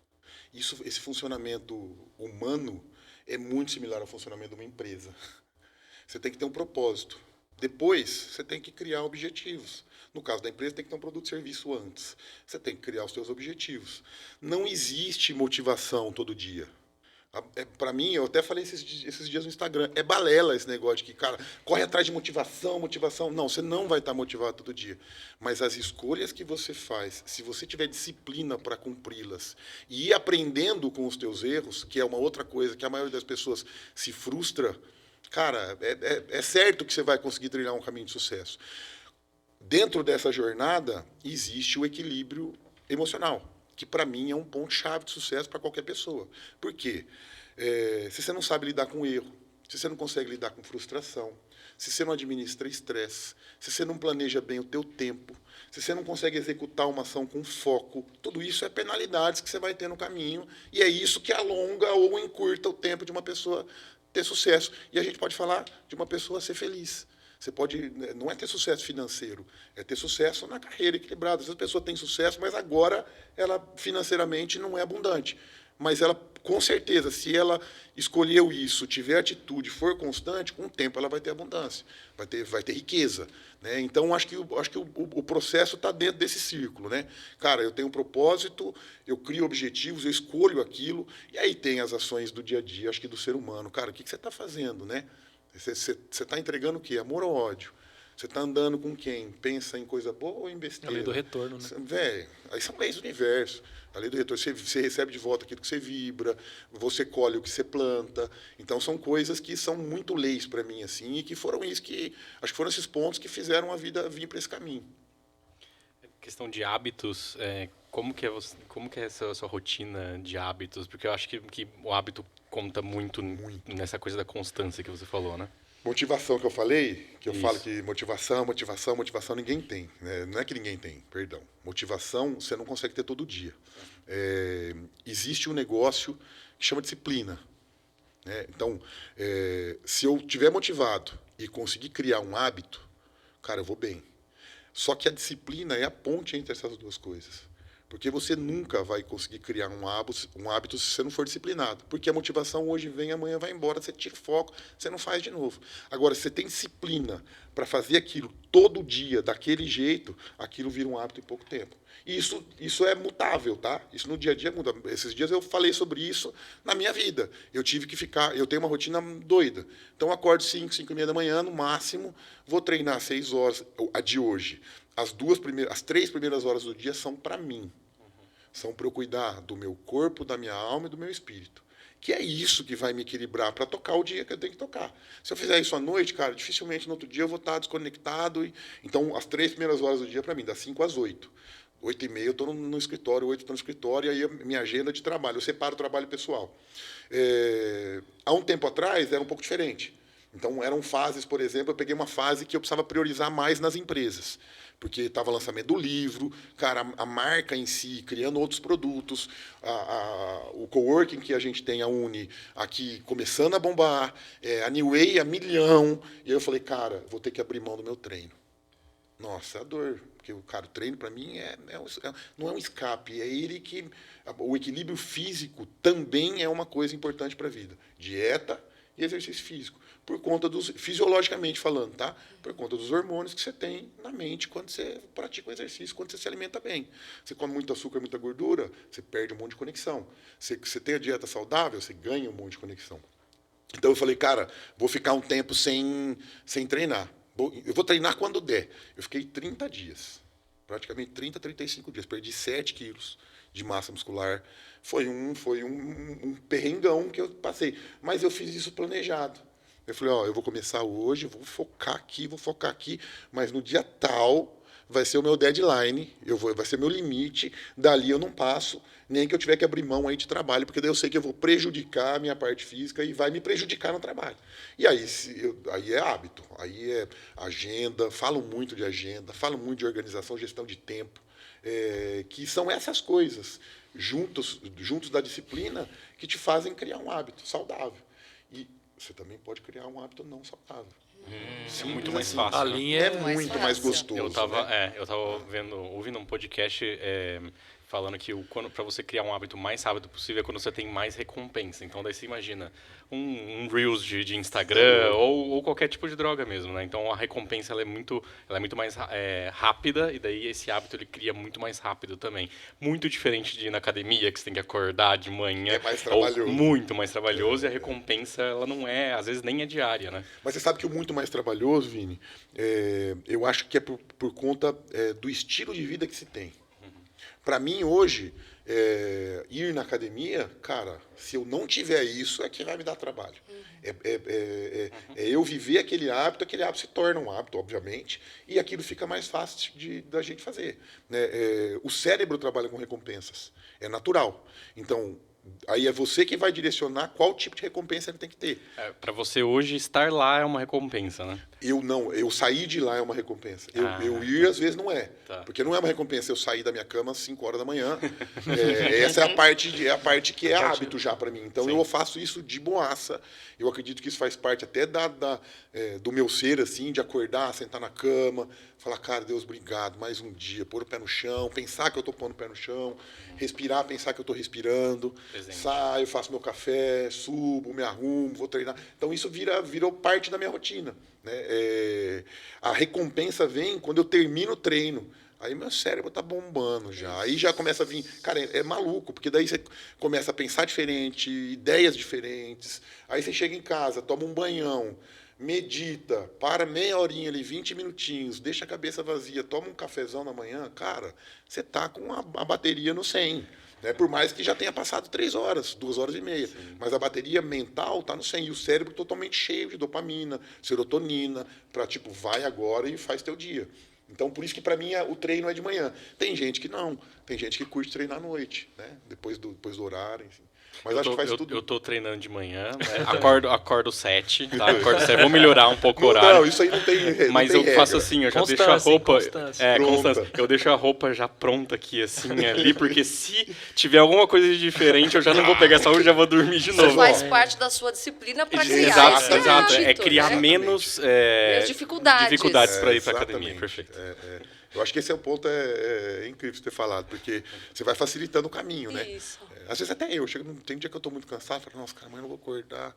[SPEAKER 5] Esse funcionamento humano é muito similar ao funcionamento de uma empresa. Você tem que ter um propósito. Depois, você tem que criar objetivos. No caso da empresa, tem que ter um produto e serviço antes. Você tem que criar os seus objetivos. Não existe motivação todo dia. Para mim, eu até falei esses dias no Instagram, é balela esse negócio de que, cara, corre atrás de motivação. Não, você não vai estar motivado todo dia. Mas as escolhas que você faz, se você tiver disciplina para cumpri-las e ir aprendendo com os teus erros, que é uma outra coisa que a maioria das pessoas se frustra, cara, é certo que você vai conseguir trilhar um caminho de sucesso. Dentro dessa jornada, existe o equilíbrio emocional, que para mim é um ponto-chave de sucesso para qualquer pessoa. Por quê? Se você não sabe lidar com erro, se você não consegue lidar com frustração, se você não administra estresse, se você não planeja bem o teu tempo, se você não consegue executar uma ação com foco, tudo isso é penalidades que você vai ter no caminho, e é isso que alonga ou encurta o tempo de uma pessoa ter sucesso. E a gente pode falar de uma pessoa ser feliz. Você pode, não é ter sucesso financeiro, é ter sucesso na carreira equilibrada. Às vezes a pessoa tem sucesso, mas agora ela financeiramente não é abundante. Mas ela, com certeza, se ela escolheu isso, tiver atitude, for constante, com o tempo ela vai ter abundância, vai ter riqueza. Né? Então, acho que o processo está dentro desse círculo. Né? Cara, eu tenho um propósito, eu crio objetivos, eu escolho aquilo, e aí tem as ações do dia a dia, acho que do ser humano. Cara, o que você está fazendo, né? Você está entregando o quê? Amor ou ódio? Você está andando com quem? Pensa em coisa boa ou em besteira?
[SPEAKER 3] A lei do retorno, né?
[SPEAKER 5] Velho, aí são leis do universo. A lei do retorno, você recebe de volta aquilo que você vibra, você colhe o que você planta. Então, são coisas que são muito leis para mim, assim, e que foram isso que... Acho que foram esses pontos que fizeram a vida vir para esse caminho.
[SPEAKER 4] Questão de hábitos, como que é essa sua rotina de hábitos? Porque eu acho que o hábito conta muito nessa coisa da constância que você falou, né?
[SPEAKER 5] Motivação que eu falei, que eu
[SPEAKER 4] Isso.
[SPEAKER 5] falo que motivação ninguém tem. Né? Não é que ninguém tem, perdão. Motivação você não consegue ter todo dia. Existe um negócio que chama disciplina. Né? Então, se eu estiver motivado e conseguir criar um hábito, cara, eu vou bem. Só que a disciplina é a ponte entre essas duas coisas. Porque você nunca vai conseguir criar um hábito se você não for disciplinado. Porque a motivação hoje vem, amanhã vai embora, você tira o foco, você não faz de novo. Agora, se você tem disciplina para fazer aquilo todo dia, daquele jeito, aquilo vira um hábito em pouco tempo. E isso é mutável, tá? Isso no dia a dia muda. Esses dias eu falei sobre isso na minha vida. Eu tive que eu tenho uma rotina doida. Então eu acordo 5h30 da manhã, no máximo, vou treinar 6 horas, a de hoje. As 3 primeiras horas do dia são para mim. São para eu cuidar do meu corpo, da minha alma e do meu espírito. Que é isso que vai me equilibrar para tocar o dia que eu tenho que tocar. Se eu fizer isso à noite, cara, dificilmente no outro dia eu vou estar desconectado. Então, as 3 primeiras horas do dia para mim, das 5 às 8. 8h30 eu estou no escritório, 8 estou no escritório, e aí a minha agenda de trabalho. Eu separo o trabalho pessoal. Há um tempo atrás era um pouco diferente. Então, eram fases, por exemplo, eu peguei uma fase que eu precisava priorizar mais nas empresas. Porque estava o lançamento do livro, cara, a marca em si, criando outros produtos, o coworking que a gente tem, a Uni, aqui começando a bombar, a New Way a milhão. E aí eu falei, cara, vou ter que abrir mão do meu treino. Nossa, é a dor. Porque o treino para mim não é um escape, é ele que... O equilíbrio físico também é uma coisa importante para a vida. Dieta e exercício físico. Por conta fisiologicamente falando, tá? Por conta dos hormônios que você tem na mente quando você pratica o exercício, quando você se alimenta bem. Você come muito açúcar, muita gordura, você perde um monte de conexão. Você tem a dieta saudável, você ganha um monte de conexão. Então eu falei, cara, vou ficar um tempo sem treinar. Eu vou treinar quando der. Eu fiquei 30 dias, praticamente 35 dias. Perdi 7 quilos de massa muscular. Foi um perrengão que eu passei. Mas eu fiz isso planejado. Eu falei, eu vou começar hoje, vou focar aqui, mas no dia tal vai ser o meu deadline, vai ser meu limite, dali eu não passo, nem que eu tiver que abrir mão aí de trabalho, porque daí eu sei que eu vou prejudicar a minha parte física e vai me prejudicar no trabalho. E aí, aí é hábito, aí é agenda, falo muito de agenda, falo muito de organização, gestão de tempo, que são essas coisas, juntos da disciplina, que te fazem criar um hábito saudável. E você também pode criar um hábito não saudável.
[SPEAKER 4] É muito mais fácil.
[SPEAKER 3] A
[SPEAKER 4] né?
[SPEAKER 3] linha
[SPEAKER 5] É muito mais gostoso.
[SPEAKER 4] Eu tava
[SPEAKER 5] né?
[SPEAKER 4] ouvindo um podcast falando que para você criar um hábito mais rápido possível é quando você tem mais recompensa. Então daí você imagina um Reels de Instagram ou qualquer tipo de droga mesmo, né? Então a recompensa ela é muito mais rápida e daí esse hábito ele cria muito mais rápido também. Muito diferente de ir na academia que você tem que acordar de manhã.
[SPEAKER 5] É mais trabalhoso.
[SPEAKER 4] Muito mais trabalhoso e a recompensa ela não é, às vezes nem é diária, né?
[SPEAKER 5] Mas você sabe que o muito mais trabalhoso, Vini, eu acho que é por conta do estilo de vida que se tem. Para mim, hoje, ir na academia, cara, se eu não tiver isso, é que vai me dar trabalho. É eu viver aquele hábito se torna um hábito, obviamente, e aquilo fica mais fácil da gente fazer. Né? O cérebro trabalha com recompensas, é natural. Então, aí é você que vai direcionar qual tipo de recompensa ele tem que ter.
[SPEAKER 4] Para você hoje, estar lá é uma recompensa, né?
[SPEAKER 5] Eu sair de lá é uma recompensa. Eu ir, às vezes, não é.
[SPEAKER 4] Tá.
[SPEAKER 5] Porque não é uma recompensa eu sair da minha cama às 5 horas da manhã. Essa é a parte que é hábito já para mim. Então,
[SPEAKER 4] Sim.
[SPEAKER 5] eu faço isso de boaça. Eu acredito que isso faz parte até do meu ser, assim, de acordar, sentar na cama, falar, cara, Deus, obrigado, mais um dia, pôr o pé no chão, pensar que eu estou pondo o pé no chão, respirar, pensar que eu estou respirando, saio, faço meu café, subo, me arrumo, vou treinar. Então, isso virou parte da minha rotina. Né? A recompensa vem quando eu termino o treino. Aí meu cérebro tá bombando já. Aí já começa a vir... Cara, é maluco, porque daí você começa a pensar diferente, ideias diferentes. Aí você chega em casa, toma um banhão, medita, para meia horinha ali, 20 minutinhos, deixa a cabeça vazia, toma um cafezão na manhã. Cara, você tá com a bateria no 100. Né? Por mais que já tenha passado 3 horas, 2 horas e meia. Sim. Mas a bateria mental está no 100. E o cérebro totalmente cheio de dopamina, serotonina, para tipo, vai agora e faz teu dia. Então, por isso que para mim o treino é de manhã. Tem gente que não. Tem gente que curte treinar à noite, né? Depois do horário, enfim. Mas acho que faz tudo.
[SPEAKER 4] Eu tô treinando de manhã, né? Acordo 7, tá? Acordo 7. Vou melhorar um pouco o horário.
[SPEAKER 5] Não, isso aí não tem.
[SPEAKER 4] Mas
[SPEAKER 5] não
[SPEAKER 4] eu
[SPEAKER 5] tem
[SPEAKER 4] faço
[SPEAKER 5] regra.
[SPEAKER 4] assim, eu já deixo a roupa. Constância. Eu deixo a roupa já pronta aqui, assim, ali, porque se tiver alguma coisa de diferente, eu já não vou pegar essa roupa e já vou dormir de novo.
[SPEAKER 2] Isso faz parte da sua disciplina para criar
[SPEAKER 4] Exato,
[SPEAKER 2] esse
[SPEAKER 4] exato.
[SPEAKER 2] hábito,
[SPEAKER 4] É criar
[SPEAKER 2] né?
[SPEAKER 4] menos
[SPEAKER 2] dificuldades
[SPEAKER 4] para ir para academia.
[SPEAKER 5] Exatamente.
[SPEAKER 4] Perfeito.
[SPEAKER 5] Eu acho que esse é o ponto, é incrível você ter falado, porque você vai facilitando o caminho, né?
[SPEAKER 2] Isso.
[SPEAKER 5] Às vezes até eu, tem dia que eu estou muito cansado, falo, nossa, cara, amanhã eu não vou acordar.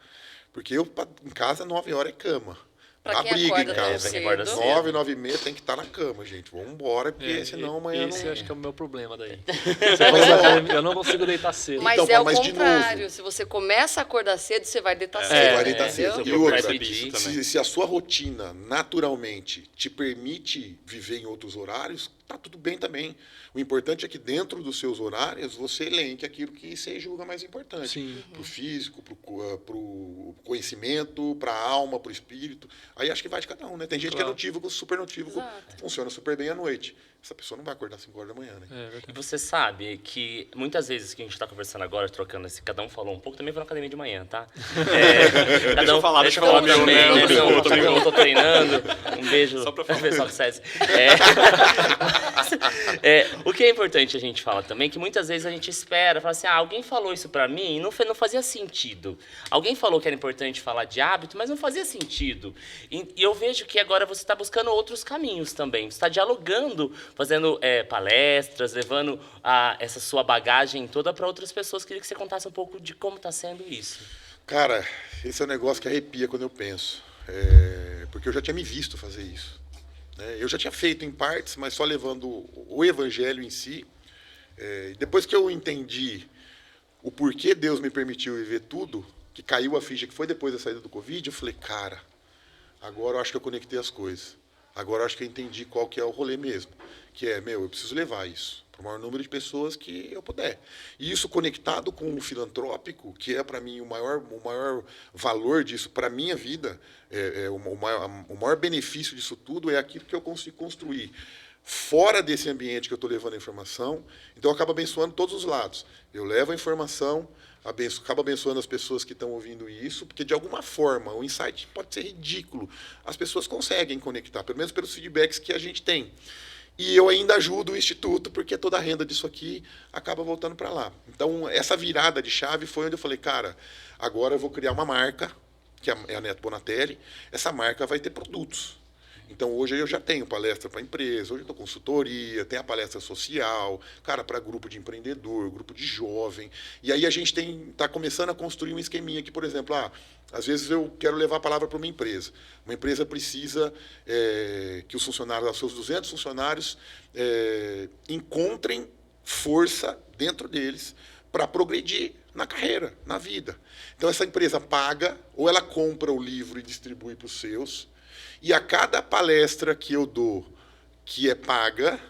[SPEAKER 5] Porque eu, em casa, 9 horas é cama.
[SPEAKER 2] Pra
[SPEAKER 5] Dá
[SPEAKER 2] quem
[SPEAKER 5] briga
[SPEAKER 2] acorda
[SPEAKER 5] em
[SPEAKER 2] tão
[SPEAKER 5] casa.
[SPEAKER 1] pra quem acorda
[SPEAKER 2] cedo.
[SPEAKER 1] cedo.
[SPEAKER 5] 9, 9 e meia tem que estar na cama, gente. Vamos embora, porque senão amanhã
[SPEAKER 3] Esse eu
[SPEAKER 5] não...
[SPEAKER 3] acho que é o meu problema daí.
[SPEAKER 5] Mas,
[SPEAKER 3] Eu não consigo deitar cedo.
[SPEAKER 2] Mas
[SPEAKER 5] Então,
[SPEAKER 2] é o
[SPEAKER 5] mas de
[SPEAKER 2] contrário.
[SPEAKER 5] novo.
[SPEAKER 2] Se você começa a acordar cedo, você vai deitar cedo.
[SPEAKER 5] Você vai deitar
[SPEAKER 2] entendeu?
[SPEAKER 5] cedo. E
[SPEAKER 1] Eu
[SPEAKER 5] outra,
[SPEAKER 1] percebi
[SPEAKER 4] isso
[SPEAKER 1] isso
[SPEAKER 4] também.
[SPEAKER 5] se a sua rotina naturalmente te permite viver em outros horários, tá tudo bem também. O importante é que dentro dos seus horários você elenque aquilo que você julga mais importante.
[SPEAKER 3] Sim.
[SPEAKER 5] Para o físico, para o conhecimento, para a alma, para o espírito. Aí acho que vai de cada um, né? Tem gente que é
[SPEAKER 3] Claro.
[SPEAKER 5] notívago, super notívago,
[SPEAKER 2] Exato.
[SPEAKER 5] funciona super bem à noite. Essa pessoa não vai acordar às 5 horas da manhã, né?
[SPEAKER 3] É
[SPEAKER 1] E
[SPEAKER 3] verdade.
[SPEAKER 1] você sabe que muitas vezes que a gente está conversando agora, trocando esse, cada um falou um pouco, também vou na academia de manhã, tá? Cada um,
[SPEAKER 4] deixa eu falar
[SPEAKER 1] também,
[SPEAKER 4] também,
[SPEAKER 1] né?
[SPEAKER 4] né?
[SPEAKER 1] Não,
[SPEAKER 4] Também
[SPEAKER 1] eu tô treinando. Um beijo
[SPEAKER 4] Só pra
[SPEAKER 1] pro
[SPEAKER 4] falar.
[SPEAKER 1] pessoal do SESI. O que é importante a gente falar também, que muitas vezes a gente espera, fala assim, alguém falou isso pra mim e não fazia sentido. Alguém falou que era importante falar de hábito, mas não fazia sentido. E eu vejo que agora você está buscando outros caminhos também. Você está dialogando, fazendo palestras, levando essa sua bagagem toda para outras pessoas. Queria que você contasse um pouco de como está sendo isso.
[SPEAKER 5] Cara, esse é um negócio que arrepia quando eu penso. Porque eu já tinha me visto fazer isso. Né? Eu já tinha feito em partes, mas só levando o evangelho em si. Depois que eu entendi o porquê Deus me permitiu viver tudo, que caiu a ficha, que foi depois da saída do Covid, eu falei, cara, agora eu acho que eu conectei as coisas. Agora eu acho que eu entendi qual que é o rolê mesmo. Que eu preciso levar isso para o maior número de pessoas que eu puder. E isso conectado com o filantrópico, que é para mim o maior valor disso para a minha vida, o maior benefício disso tudo é aquilo que eu consigo construir fora desse ambiente que eu estou levando a informação. Então eu acabo abençoando todos os lados. Eu levo a informação, acabo abençoando as pessoas que estão ouvindo isso, porque de alguma forma o insight pode ser ridículo. As pessoas conseguem conectar, pelo menos pelos feedbacks que a gente tem. E eu ainda ajudo o Instituto, porque toda a renda disso aqui acaba voltando para lá. Então, essa virada de chave foi onde eu falei, cara, agora eu vou criar uma marca, que é a Neto Bonatelli. Essa marca vai ter produtos. Então, hoje eu já tenho palestra para empresa, hoje eu estou consultoria, tem a palestra social, cara, para grupo de empreendedor, grupo de jovem. E aí a gente está começando a construir um esqueminha que, por exemplo, às vezes eu quero levar a palavra para uma empresa. Uma empresa precisa que os funcionários, os seus 200 funcionários, encontrem força dentro deles para progredir na carreira, na vida. Então, essa empresa paga, ou ela compra o livro e distribui para os seus. E a cada palestra que eu dou, que é paga,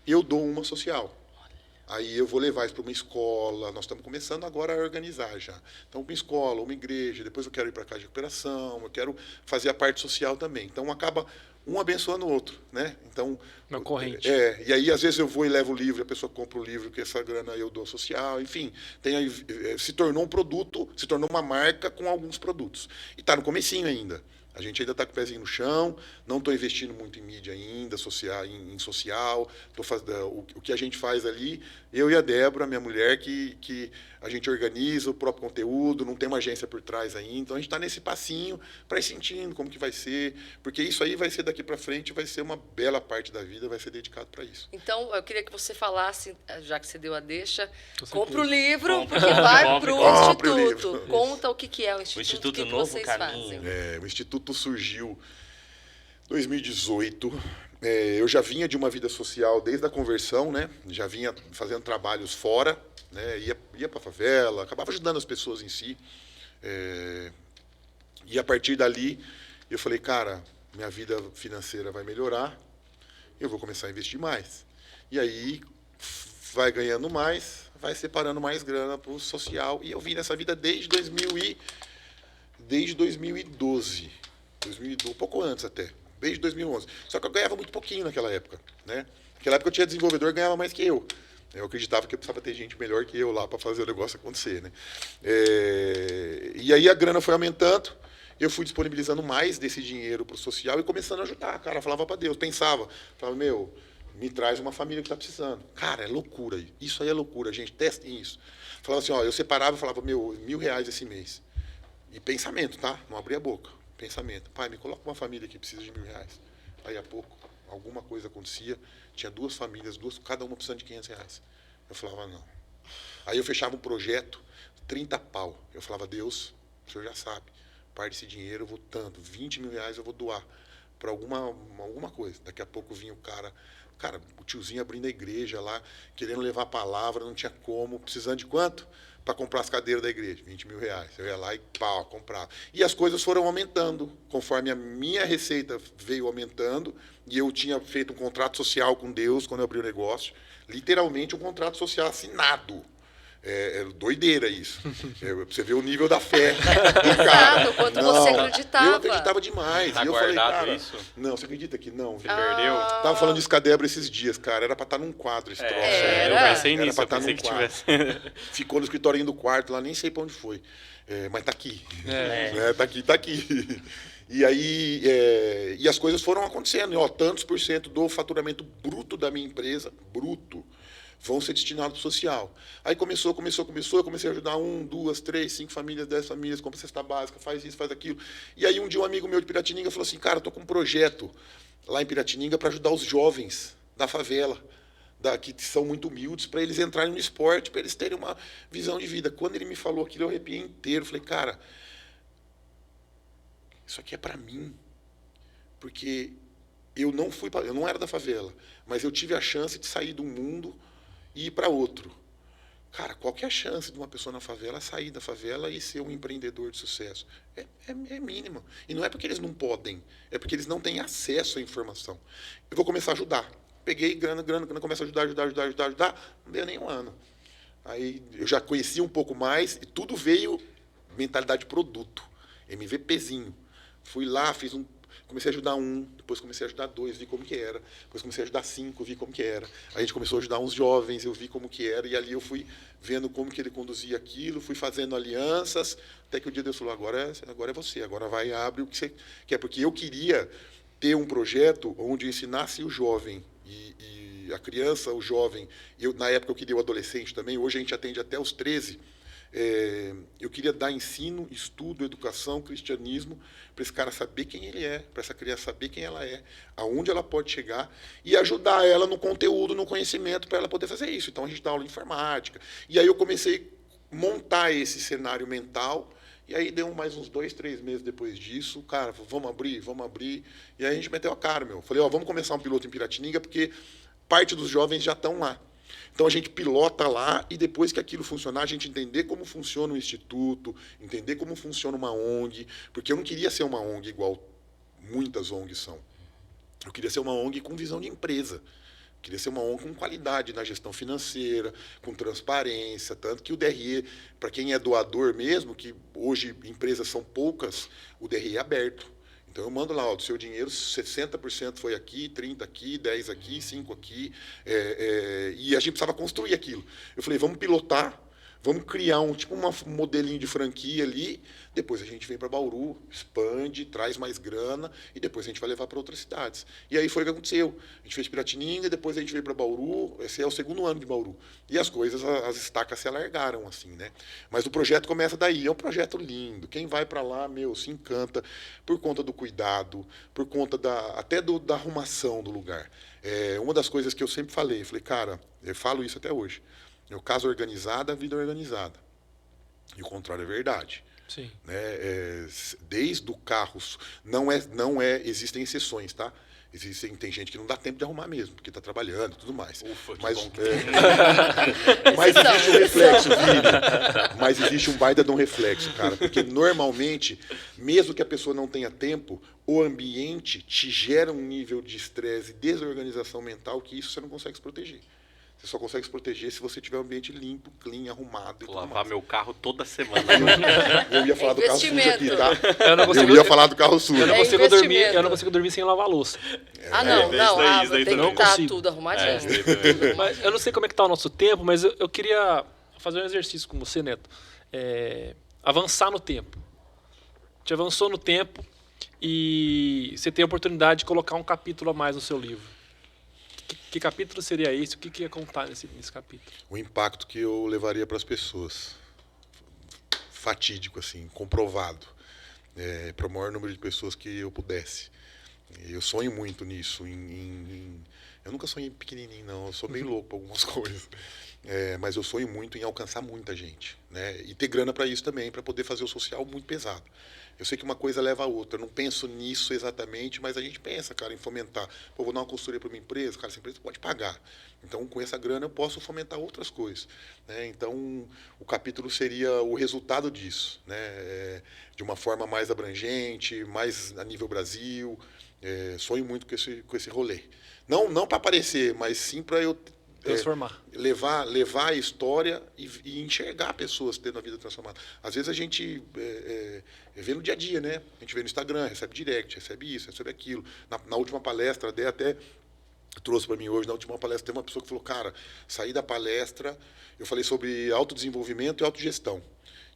[SPEAKER 5] eu dou uma social. Aí eu vou levar isso para uma escola, nós estamos começando agora a organizar já. Então, uma escola, uma igreja, depois eu quero ir para a casa de recuperação, eu quero fazer a parte social também. Então, acaba um abençoando o outro, né? Então,
[SPEAKER 3] Uma corrente.
[SPEAKER 5] E aí, às vezes, eu vou e levo o livro, a pessoa compra o livro, que essa grana eu dou social, enfim. Se tornou um produto, se tornou uma marca com alguns produtos. E está no comecinho ainda. A gente ainda está com o pezinho no chão, não estou investindo muito em mídia ainda, em social. O que a gente faz ali, eu e a Débora, minha mulher, que a gente organiza o próprio conteúdo, não tem uma agência por trás ainda. Então, a gente está nesse passinho para ir sentindo como que vai ser, porque isso aí vai ser daqui para frente, vai ser uma bela parte da vida, vai ser dedicado para isso.
[SPEAKER 2] Então, eu queria que você falasse, já que você deu a deixa,
[SPEAKER 3] Com
[SPEAKER 2] compra o
[SPEAKER 3] certeza.
[SPEAKER 2] livro, porque vai para o
[SPEAKER 5] Compre o
[SPEAKER 2] Instituto.
[SPEAKER 5] livro.
[SPEAKER 2] Conta o que é o Instituto,
[SPEAKER 1] O Instituto
[SPEAKER 2] que
[SPEAKER 1] Novo
[SPEAKER 2] vocês
[SPEAKER 1] Caminho.
[SPEAKER 2] fazem.
[SPEAKER 5] O Instituto surgiu em 2018. Eu já vinha de uma vida social desde a conversão, né? Já vinha fazendo trabalhos fora, né? Ia para a favela, acabava ajudando as pessoas em si. E a partir dali, eu falei, cara, minha vida financeira vai melhorar, eu vou começar a investir mais. E aí, vai ganhando mais, vai separando mais grana para o social. E eu vim nessa vida desde 2012, pouco antes até, desde 2011. Só que eu ganhava muito pouquinho naquela época, né? Naquela época eu tinha desenvolvedor, ganhava mais que eu. Eu acreditava que eu precisava ter gente melhor que eu lá para fazer o negócio acontecer, né? E aí a grana foi aumentando, eu fui disponibilizando mais desse dinheiro para o social e começando a ajudar. Cara, falava para Deus, falava, me traz uma família que está precisando. Cara, é loucura, isso aí é loucura, gente, testem isso. Falava assim, eu separava e falava, R$1.000 esse mês. E pensamento, tá? Não abria a boca. Pensamento. Pai, me coloca uma família que precisa de R$1.000. Aí a pouco, alguma coisa acontecia, tinha 2 famílias, cada uma precisando de R$500. Eu falava, não. Aí eu fechava um projeto, 30 pau. Eu falava, Deus, o senhor já sabe, parte desse dinheiro eu vou tanto, R$20 mil eu vou doar para alguma coisa. Daqui a pouco vinha o cara, o tiozinho abrindo a igreja lá, querendo levar a palavra, não tinha como, precisando de quanto? Para comprar as cadeiras da igreja, R$20 mil. Eu ia lá e pau, comprava. E as coisas foram aumentando, conforme a minha receita veio aumentando, e eu tinha feito um contrato social com Deus quando eu abri o negócio, literalmente um contrato social assinado. É doideira isso. Pra você ver o nível da fé do cara.
[SPEAKER 2] Exato, o quanto você acreditava.
[SPEAKER 5] Eu acreditava demais.
[SPEAKER 4] Tá
[SPEAKER 5] e eu falei,
[SPEAKER 4] guardado
[SPEAKER 5] cara,
[SPEAKER 4] isso?
[SPEAKER 5] não, você acredita que não?
[SPEAKER 4] Você perdeu?
[SPEAKER 5] Tava falando disso com a Débora esses dias, cara. Era pra estar num quadro esse troço.
[SPEAKER 4] Eu
[SPEAKER 2] Era.
[SPEAKER 4] pensei
[SPEAKER 5] Era
[SPEAKER 4] nisso,
[SPEAKER 5] pra
[SPEAKER 4] eu
[SPEAKER 5] estar
[SPEAKER 4] pensei
[SPEAKER 5] num
[SPEAKER 4] que
[SPEAKER 5] quadro.
[SPEAKER 4] tivesse.
[SPEAKER 5] Ficou no escritorinho do quarto lá, nem sei pra onde foi. Mas tá aqui. Tá aqui. E aí, e as coisas foram acontecendo. E, ó, tantos por cento do faturamento bruto da minha empresa, bruto, vão ser destinados para o social. Aí começou, eu comecei a ajudar 1, 2, 3, 5 famílias, 10 famílias, compra cesta básica, faz isso, faz aquilo. E aí um dia um amigo meu de Piratininga falou assim, cara, eu tô com um projeto lá em Piratininga para ajudar os jovens da favela, que são muito humildes, para eles entrarem no esporte, para eles terem uma visão de vida. Quando ele me falou aquilo, eu arrepiei inteiro. Falei, cara, isso aqui é para mim. Porque eu não era da favela, mas eu tive a chance de sair do mundo e ir para outro. Cara, qual que é a chance de uma pessoa na favela sair da favela e ser um empreendedor de sucesso? É mínima. E não é porque eles não podem, é porque eles não têm acesso à informação. Eu vou começar a ajudar. Peguei grana, começo a ajudar, não deu nem um ano. Aí eu já conhecia um pouco mais e tudo veio mentalidade de produto, MVPzinho. Fui lá, comecei a ajudar 1, depois comecei a ajudar 2, vi como que era. Depois comecei a ajudar 5, vi como que era. Aí a gente começou a ajudar uns jovens, eu vi como que era. E ali eu fui vendo como que ele conduzia aquilo, fui fazendo alianças, até que o dia Deus falou, agora é você, agora vai e abre o que você quer. Porque eu queria ter um projeto onde eu ensinasse o jovem e a criança, o jovem. Na época eu queria o adolescente também, hoje a gente atende até os 13. Eu queria dar ensino, estudo, educação, cristianismo, para esse cara saber quem ele é, para essa criança saber quem ela é, aonde ela pode chegar e ajudar ela no conteúdo, no conhecimento, para ela poder fazer isso. Então a gente dá aula de informática. E aí eu comecei a montar esse cenário mental. E aí deu mais uns 2, 3 meses depois disso, cara, vamos abrir. E aí a gente meteu a cara, meu. Falei, vamos começar um piloto em Piratininga, porque parte dos jovens já estão lá. Então a gente pilota lá e depois que aquilo funcionar, a gente entender como funciona o instituto, entender como funciona uma ONG, porque eu não queria ser uma ONG igual muitas ONGs são. Eu queria ser uma ONG com visão de empresa. Eu queria ser uma ONG com qualidade na gestão financeira, com transparência, tanto que o DRE, para quem é doador mesmo, que hoje empresas são poucas, o DRE é aberto. Então, eu mando lá, do seu dinheiro, 60% foi aqui, 30% aqui, 10% aqui, 5% aqui. E a gente precisava construir aquilo. Eu falei, vamos pilotar, vamos criar um modelinho de franquia ali, depois a gente vem para Bauru, expande, traz mais grana, e depois a gente vai levar para outras cidades. E aí foi o que aconteceu. A gente fez Piratininga, depois a gente veio para Bauru, esse é o 2º ano de Bauru. E as coisas, as estacas se alargaram, assim, né? Mas o projeto começa daí, é um projeto lindo. Quem vai para lá, se encanta por conta do cuidado, por conta até da arrumação do lugar. Uma das coisas que eu sempre falei, cara, eu falo isso até hoje, casa organizada, vida organizada. E o contrário é verdade.
[SPEAKER 3] Sim.
[SPEAKER 5] Né? Desde o carro, existem exceções, tá? Tem gente que não dá tempo de arrumar mesmo, porque está trabalhando e tudo mais.
[SPEAKER 4] Ufa, que
[SPEAKER 5] mas,
[SPEAKER 4] bom que
[SPEAKER 5] mas existe um reflexo, Vini. Mas existe um baita de um reflexo, cara. Porque normalmente, mesmo que a pessoa não tenha tempo, o ambiente te gera um nível de estresse e desorganização mental que isso você não consegue se proteger. Você só consegue se proteger se você tiver um ambiente limpo, clean, arrumado.
[SPEAKER 4] Vou lavar meu carro toda semana.
[SPEAKER 5] Eu ia falar do carro sujo aqui, tá?
[SPEAKER 3] Eu
[SPEAKER 5] ia falar do carro sujo.
[SPEAKER 3] Eu não consigo
[SPEAKER 2] investimento.
[SPEAKER 3] dormir, eu não consigo dormir sem lavar a louça.
[SPEAKER 4] isso daí
[SPEAKER 2] tem
[SPEAKER 4] não
[SPEAKER 2] que estar
[SPEAKER 3] consigo.
[SPEAKER 2] tudo arrumadinho.
[SPEAKER 3] Mas eu não sei como é que tá o nosso tempo, mas eu queria fazer um exercício com você, Neto. Avançar no tempo. A gente avançou no tempo e você tem a oportunidade de colocar um capítulo a mais no seu livro. Que capítulo seria esse? O que ia contar nesse capítulo?
[SPEAKER 5] O impacto que eu levaria para as pessoas. Fatídico, assim, comprovado. Para o maior número de pessoas que eu pudesse. Eu sonho muito nisso. Eu nunca sonhei pequenininho, não. Eu sou meio louco pra algumas coisas. Mas eu sonho muito em alcançar muita gente, né? E ter grana para isso também, para poder fazer o social muito pesado. Eu sei que uma coisa leva a outra. Eu não penso nisso exatamente, mas a gente pensa, cara, em fomentar. Pô, vou dar uma consultoria para uma empresa, cara, essa empresa pode pagar. Então, com essa grana, eu posso fomentar outras coisas, né? Então, o capítulo seria o resultado disso, né? De uma forma mais abrangente, mais a nível Brasil. Sonho muito com esse rolê. Não para aparecer, mas sim para eu
[SPEAKER 3] Transformar.
[SPEAKER 5] Levar a história e enxergar pessoas tendo a vida transformada. Às vezes a gente vê no dia a dia, né? A gente vê no Instagram, recebe direct, recebe isso, recebe aquilo. Na última palestra, até trouxe para mim hoje, na última palestra, teve uma pessoa que falou, cara, saí da palestra, eu falei sobre autodesenvolvimento e autogestão.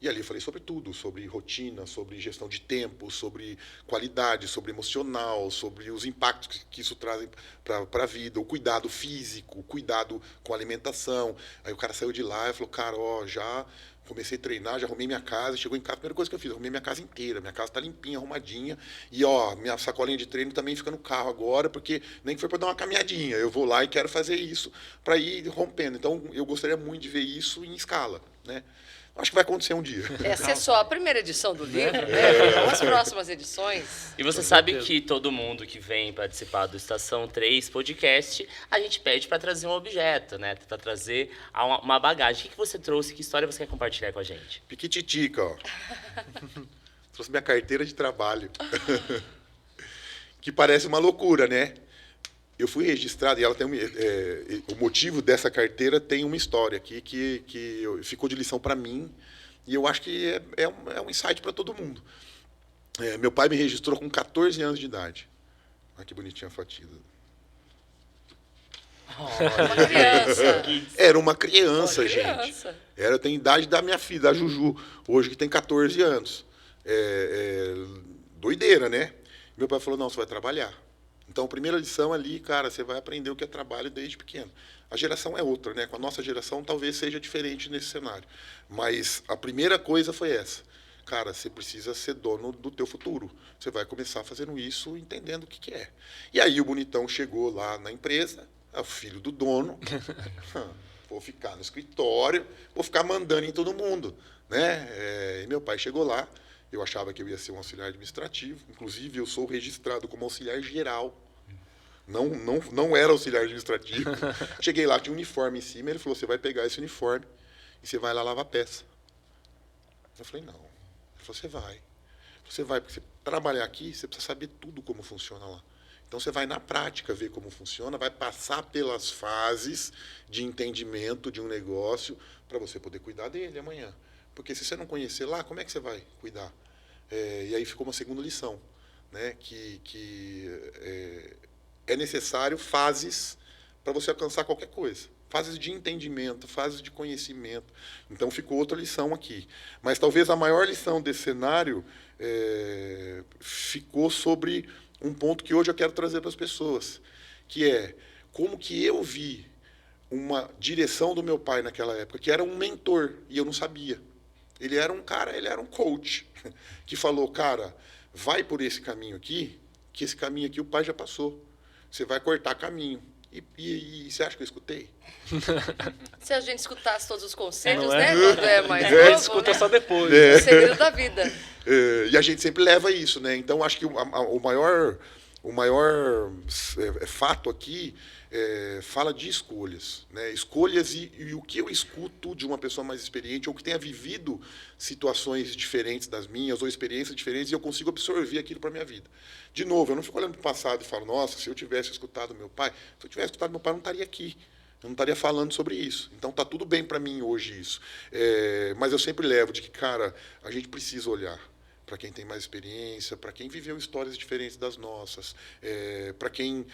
[SPEAKER 5] E ali eu falei sobre tudo, sobre rotina, sobre gestão de tempo, sobre qualidade, sobre emocional, sobre os impactos que isso traz para a vida, o cuidado físico, o cuidado com a alimentação. Aí o cara saiu de lá e falou, cara, já comecei a treinar, já arrumei minha casa, chegou em casa, a primeira coisa que eu fiz, arrumei minha casa inteira, minha casa está limpinha, arrumadinha, e minha sacolinha de treino também fica no carro agora, porque nem que foi para dar uma caminhadinha, eu vou lá e quero fazer isso para ir rompendo. Então, eu gostaria muito de ver isso em escala, né? Acho que vai acontecer um dia.
[SPEAKER 2] Essa é só a primeira edição do livro, né? As próximas edições.
[SPEAKER 1] E você sabe que todo mundo que vem participar do Estação 3 Podcast, a gente pede para trazer um objeto, né? Para trazer uma bagagem. O que você trouxe? Que história você quer compartilhar com a gente?
[SPEAKER 5] Piquititica, ó. Trouxe minha carteira de trabalho. Que parece uma loucura, né? Eu fui registrado e ela tem o motivo dessa carteira tem uma história aqui que ficou de lição para mim e eu acho que é um insight para todo mundo. Meu pai me registrou com 14 anos de idade. Olha que bonitinha a fotinha.
[SPEAKER 2] Uma criança.
[SPEAKER 5] Era uma criança,
[SPEAKER 2] Uma
[SPEAKER 5] gente.
[SPEAKER 2] criança.
[SPEAKER 5] Tem a idade da minha filha, da Juju, hoje que tem 14 anos. Doideira, né? Meu pai falou, não, você vai trabalhar. Então, a primeira lição ali, cara, você vai aprender o que é trabalho desde pequeno. A geração é outra, né? Com a nossa geração, talvez seja diferente nesse cenário. Mas a primeira coisa foi essa. Cara, você precisa ser dono do teu futuro. Você vai começar fazendo isso, entendendo o que é. E aí o bonitão chegou lá na empresa, é o filho do dono. Vou ficar no escritório, vou ficar mandando em todo mundo, né? E meu pai chegou lá. Eu achava que eu ia ser um auxiliar administrativo. Inclusive, eu sou registrado como auxiliar geral. Não era auxiliar administrativo. Cheguei lá, tinha um uniforme em cima. Ele falou, você vai pegar esse uniforme e você vai lá lavar peça. Eu falei, não. Ele falou, você vai. Você vai, porque você trabalhar aqui, você precisa saber tudo como funciona lá. Então, você vai na prática ver como funciona, vai passar pelas fases de entendimento de um negócio para você poder cuidar dele amanhã. Porque se você não conhecer lá, como é que você vai cuidar? E aí ficou uma segunda lição, né? Que é necessário fases para você alcançar qualquer coisa. Fases de entendimento, fases de conhecimento. Então ficou outra lição aqui. Mas talvez a maior lição desse cenário ficou sobre um ponto que hoje eu quero trazer para as pessoas, que é como que eu vi uma direção do meu pai naquela época, que era um mentor, e eu não sabia. Ele era um cara, ele era um coach, que falou, cara, vai por esse caminho aqui, que esse caminho aqui o pai já passou. Você vai cortar caminho. E você acha que eu escutei?
[SPEAKER 2] Se a gente escutasse todos os conselhos,
[SPEAKER 3] Não
[SPEAKER 2] né?
[SPEAKER 3] é?
[SPEAKER 2] Quando é mais
[SPEAKER 3] A gente
[SPEAKER 2] novo,
[SPEAKER 3] escuta
[SPEAKER 2] né?
[SPEAKER 3] só depois.
[SPEAKER 2] O segredo da vida.
[SPEAKER 5] E a gente sempre leva isso, né? Então, acho que o maior fato aqui fala de escolhas, né? Escolhas e o que eu escuto de uma pessoa mais experiente ou que tenha vivido situações diferentes das minhas ou experiências diferentes e eu consigo absorver aquilo para minha vida. De novo, eu não fico olhando para o passado e falo, nossa, se eu tivesse escutado meu pai, se eu tivesse escutado meu pai, eu não estaria aqui. Eu não estaria falando sobre isso. Então, está tudo bem para mim hoje isso. Mas eu sempre levo de que, cara, a gente precisa olhar para quem tem mais experiência, para quem viveu histórias diferentes das nossas, para quem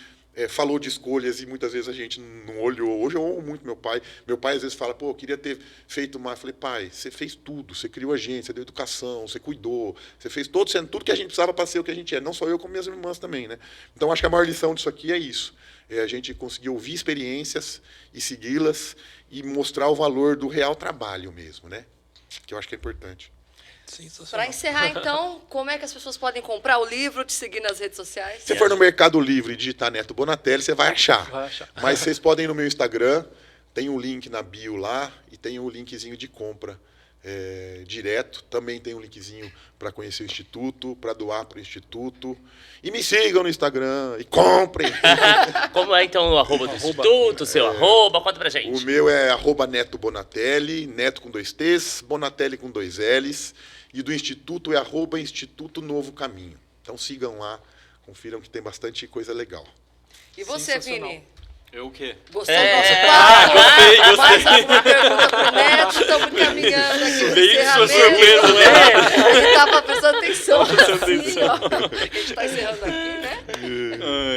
[SPEAKER 5] falou de escolhas e muitas vezes a gente não olhou. Hoje eu amo muito meu pai. Meu pai às vezes fala, pô, eu queria ter feito mais. Eu falei, pai, você fez tudo. Você criou a gente, você deu educação, você cuidou, você fez tudo que a gente precisava para ser o que a gente é. Não só eu, como minhas irmãs também, né? Então, acho que a maior lição disso aqui é isso. A gente conseguir ouvir experiências e segui-las e mostrar o valor do real trabalho mesmo, né? Que eu acho que é importante.
[SPEAKER 3] Sensacional.
[SPEAKER 2] Para encerrar, então, como é que as pessoas podem comprar o livro, te seguir nas redes sociais?
[SPEAKER 5] Se você for no Mercado Livre e digitar Neto Bonatelli, você vai achar.
[SPEAKER 3] Vai achar.
[SPEAKER 5] Mas vocês podem ir no meu Instagram, tem um link na bio lá e tem um linkzinho de compra direto. Também tem um linkzinho para conhecer o Instituto, para doar para o Instituto. E me sigam no Instagram e comprem.
[SPEAKER 1] Como é então o arroba do Instituto, o seu arroba? Conta pra
[SPEAKER 5] O
[SPEAKER 1] gente.
[SPEAKER 5] meu é @Neto Bonatelli, Neto com 2 T's, Bonatelli com 2 L's. E do Instituto é @Instituto Novo Caminho. Então sigam lá, confiram que tem bastante coisa legal.
[SPEAKER 2] E você,
[SPEAKER 3] Sensacional.
[SPEAKER 2] Vini?
[SPEAKER 4] Eu o quê?
[SPEAKER 2] Gostou do nosso papo?
[SPEAKER 4] gostei.
[SPEAKER 2] Mais alguma pergunta pro Neto? Estamos encaminhando aqui pro
[SPEAKER 4] Veio de sua
[SPEAKER 2] encerramento.
[SPEAKER 4] surpresa, né?
[SPEAKER 2] A gente estava prestando atenção.
[SPEAKER 4] Prestando
[SPEAKER 2] assim,
[SPEAKER 4] atenção.
[SPEAKER 2] ó. A gente está encerrando aqui, né?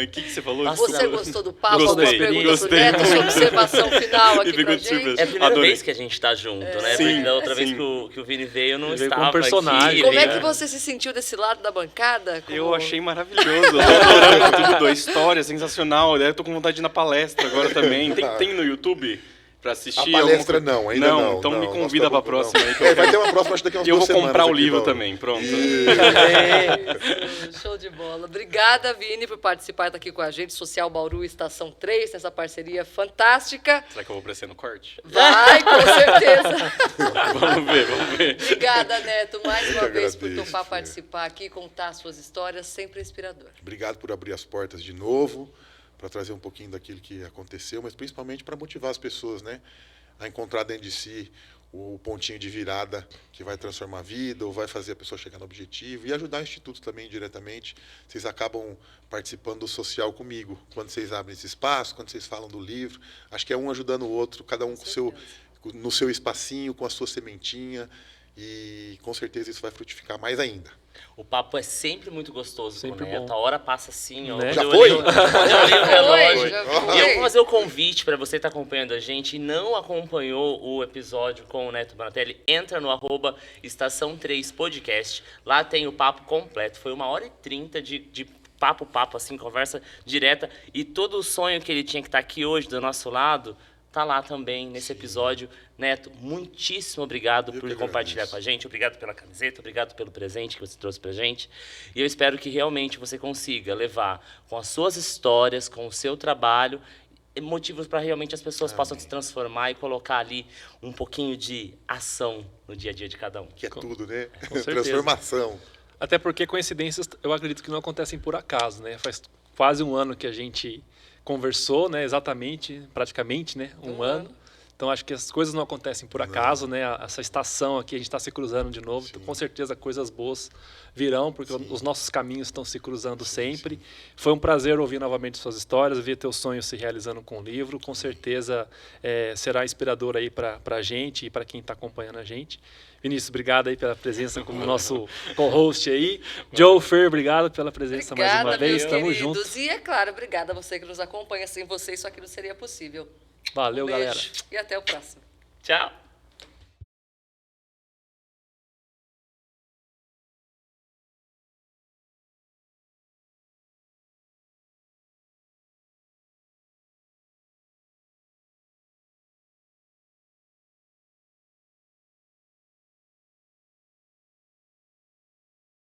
[SPEAKER 4] O que você falou?
[SPEAKER 1] Nossa,
[SPEAKER 2] Você gostou do papo?
[SPEAKER 4] Gostei,
[SPEAKER 2] Alguma pergunta
[SPEAKER 4] gostei.
[SPEAKER 2] pro Neto? Sua observação final
[SPEAKER 4] Me
[SPEAKER 2] aqui
[SPEAKER 4] pegou
[SPEAKER 2] pra
[SPEAKER 4] de surpresa.
[SPEAKER 2] gente?
[SPEAKER 1] É a primeira
[SPEAKER 4] Adorei.
[SPEAKER 1] vez que a gente tá junto, né?
[SPEAKER 4] Sim,
[SPEAKER 1] Porque da outra vez
[SPEAKER 4] sim.
[SPEAKER 1] que o Vini veio, eu não
[SPEAKER 3] Ele veio
[SPEAKER 1] estava
[SPEAKER 3] como personagem.
[SPEAKER 1] aqui.
[SPEAKER 2] Como é
[SPEAKER 1] ele-
[SPEAKER 2] que você se sentiu desse lado da bancada?
[SPEAKER 4] Eu
[SPEAKER 2] Como-
[SPEAKER 4] achei maravilhoso. Eu tô adorando tudo. A história é sensacional. Eu tô com vontade de ir na palestra agora também. Tem no YouTube pra assistir?
[SPEAKER 5] A palestra
[SPEAKER 4] alguma coisa?
[SPEAKER 5] não, ainda não.
[SPEAKER 4] Então me
[SPEAKER 5] não,
[SPEAKER 4] convida pra
[SPEAKER 5] nós estamos-
[SPEAKER 4] próxima aí. que eu
[SPEAKER 5] vai
[SPEAKER 4] quero.
[SPEAKER 5] ter uma próxima, acho que daqui a umas
[SPEAKER 4] E eu
[SPEAKER 5] 2
[SPEAKER 4] vou comprar
[SPEAKER 5] semanas
[SPEAKER 4] o
[SPEAKER 5] aqui,
[SPEAKER 4] livro
[SPEAKER 5] Paulo.
[SPEAKER 4] também, pronto.
[SPEAKER 2] Isso, show de bola. Obrigada, Vini, por participar aqui com a gente. Social Bauru Estação 3, nessa parceria fantástica.
[SPEAKER 4] Será que eu vou aparecer no corte?
[SPEAKER 2] Vai, com certeza.
[SPEAKER 4] Vamos ver.
[SPEAKER 2] Obrigada, Neto, mais uma
[SPEAKER 5] que
[SPEAKER 2] vez por
[SPEAKER 5] agradeço,
[SPEAKER 2] topar
[SPEAKER 5] Fê.
[SPEAKER 2] participar aqui, contar suas histórias, sempre inspirador.
[SPEAKER 5] Obrigado por abrir as portas de novo, para trazer um pouquinho daquilo que aconteceu, mas principalmente para motivar as pessoas, né, a encontrar dentro de si o pontinho de virada que vai transformar a vida ou vai fazer a pessoa chegar no objetivo e ajudar o Instituto também diretamente. Vocês acabam participando do social comigo, quando vocês abrem esse espaço, quando vocês falam do livro. Acho que é um ajudando o outro, cada um no seu espacinho, com a sua sementinha, e com certeza isso vai frutificar mais ainda.
[SPEAKER 1] O papo é sempre muito gostoso
[SPEAKER 3] Sempre
[SPEAKER 1] com o Neto.
[SPEAKER 3] bom.
[SPEAKER 1] A hora passa assim, ó.
[SPEAKER 3] Né?
[SPEAKER 1] Quando
[SPEAKER 5] Já
[SPEAKER 1] eu
[SPEAKER 5] foi?
[SPEAKER 1] olhei o relógio.
[SPEAKER 2] Já
[SPEAKER 1] E eu
[SPEAKER 2] foi.
[SPEAKER 1] vou fazer o convite para você que está acompanhando a gente e não acompanhou o episódio com o Neto Bonatelli, entra no @Estação 3 Podcast. Lá tem o papo completo. Foi 1h30 de papo, assim, conversa direta. E todo o sonho que ele tinha que estar aqui hoje do nosso lado tá lá também nesse episódio. Neto, muitíssimo obrigado por
[SPEAKER 5] que
[SPEAKER 1] compartilhar
[SPEAKER 5] agradeço.
[SPEAKER 1] com a gente. Obrigado pela camiseta, obrigado pelo presente que você trouxe pra gente. E eu espero que realmente você consiga levar com as suas histórias, com o seu trabalho, motivos para realmente as pessoas possam se transformar e colocar ali um pouquinho de ação no dia a dia de cada um.
[SPEAKER 5] Que é tudo, né?
[SPEAKER 3] certeza.
[SPEAKER 5] Transformação.
[SPEAKER 3] Até porque coincidências, eu acredito que não acontecem por acaso, né? Faz quase um ano que a gente conversou, né? Exatamente, praticamente, né? Um ano. Então, acho que as coisas não acontecem por acaso, né? Essa estação aqui, a gente está se cruzando de novo. Então, com certeza, coisas boas virão, porque os nossos caminhos estão se cruzando sempre. Foi um prazer ouvir novamente suas histórias, ver teu sonho se realizando com o livro. Com certeza, será inspirador aí para a gente e para quem está acompanhando a gente. Vinícius, obrigado aí pela presença como nosso co-host aí. Joe, Fer, obrigado pela presença mais uma vez.
[SPEAKER 2] meus
[SPEAKER 3] Tamo
[SPEAKER 2] queridos.
[SPEAKER 3] junto.
[SPEAKER 2] E, é claro, obrigada a você que nos acompanha. Sem você, isso aqui não seria possível.
[SPEAKER 3] Valeu,
[SPEAKER 2] Um beijo
[SPEAKER 3] galera.
[SPEAKER 2] e até o próximo.
[SPEAKER 1] Tchau!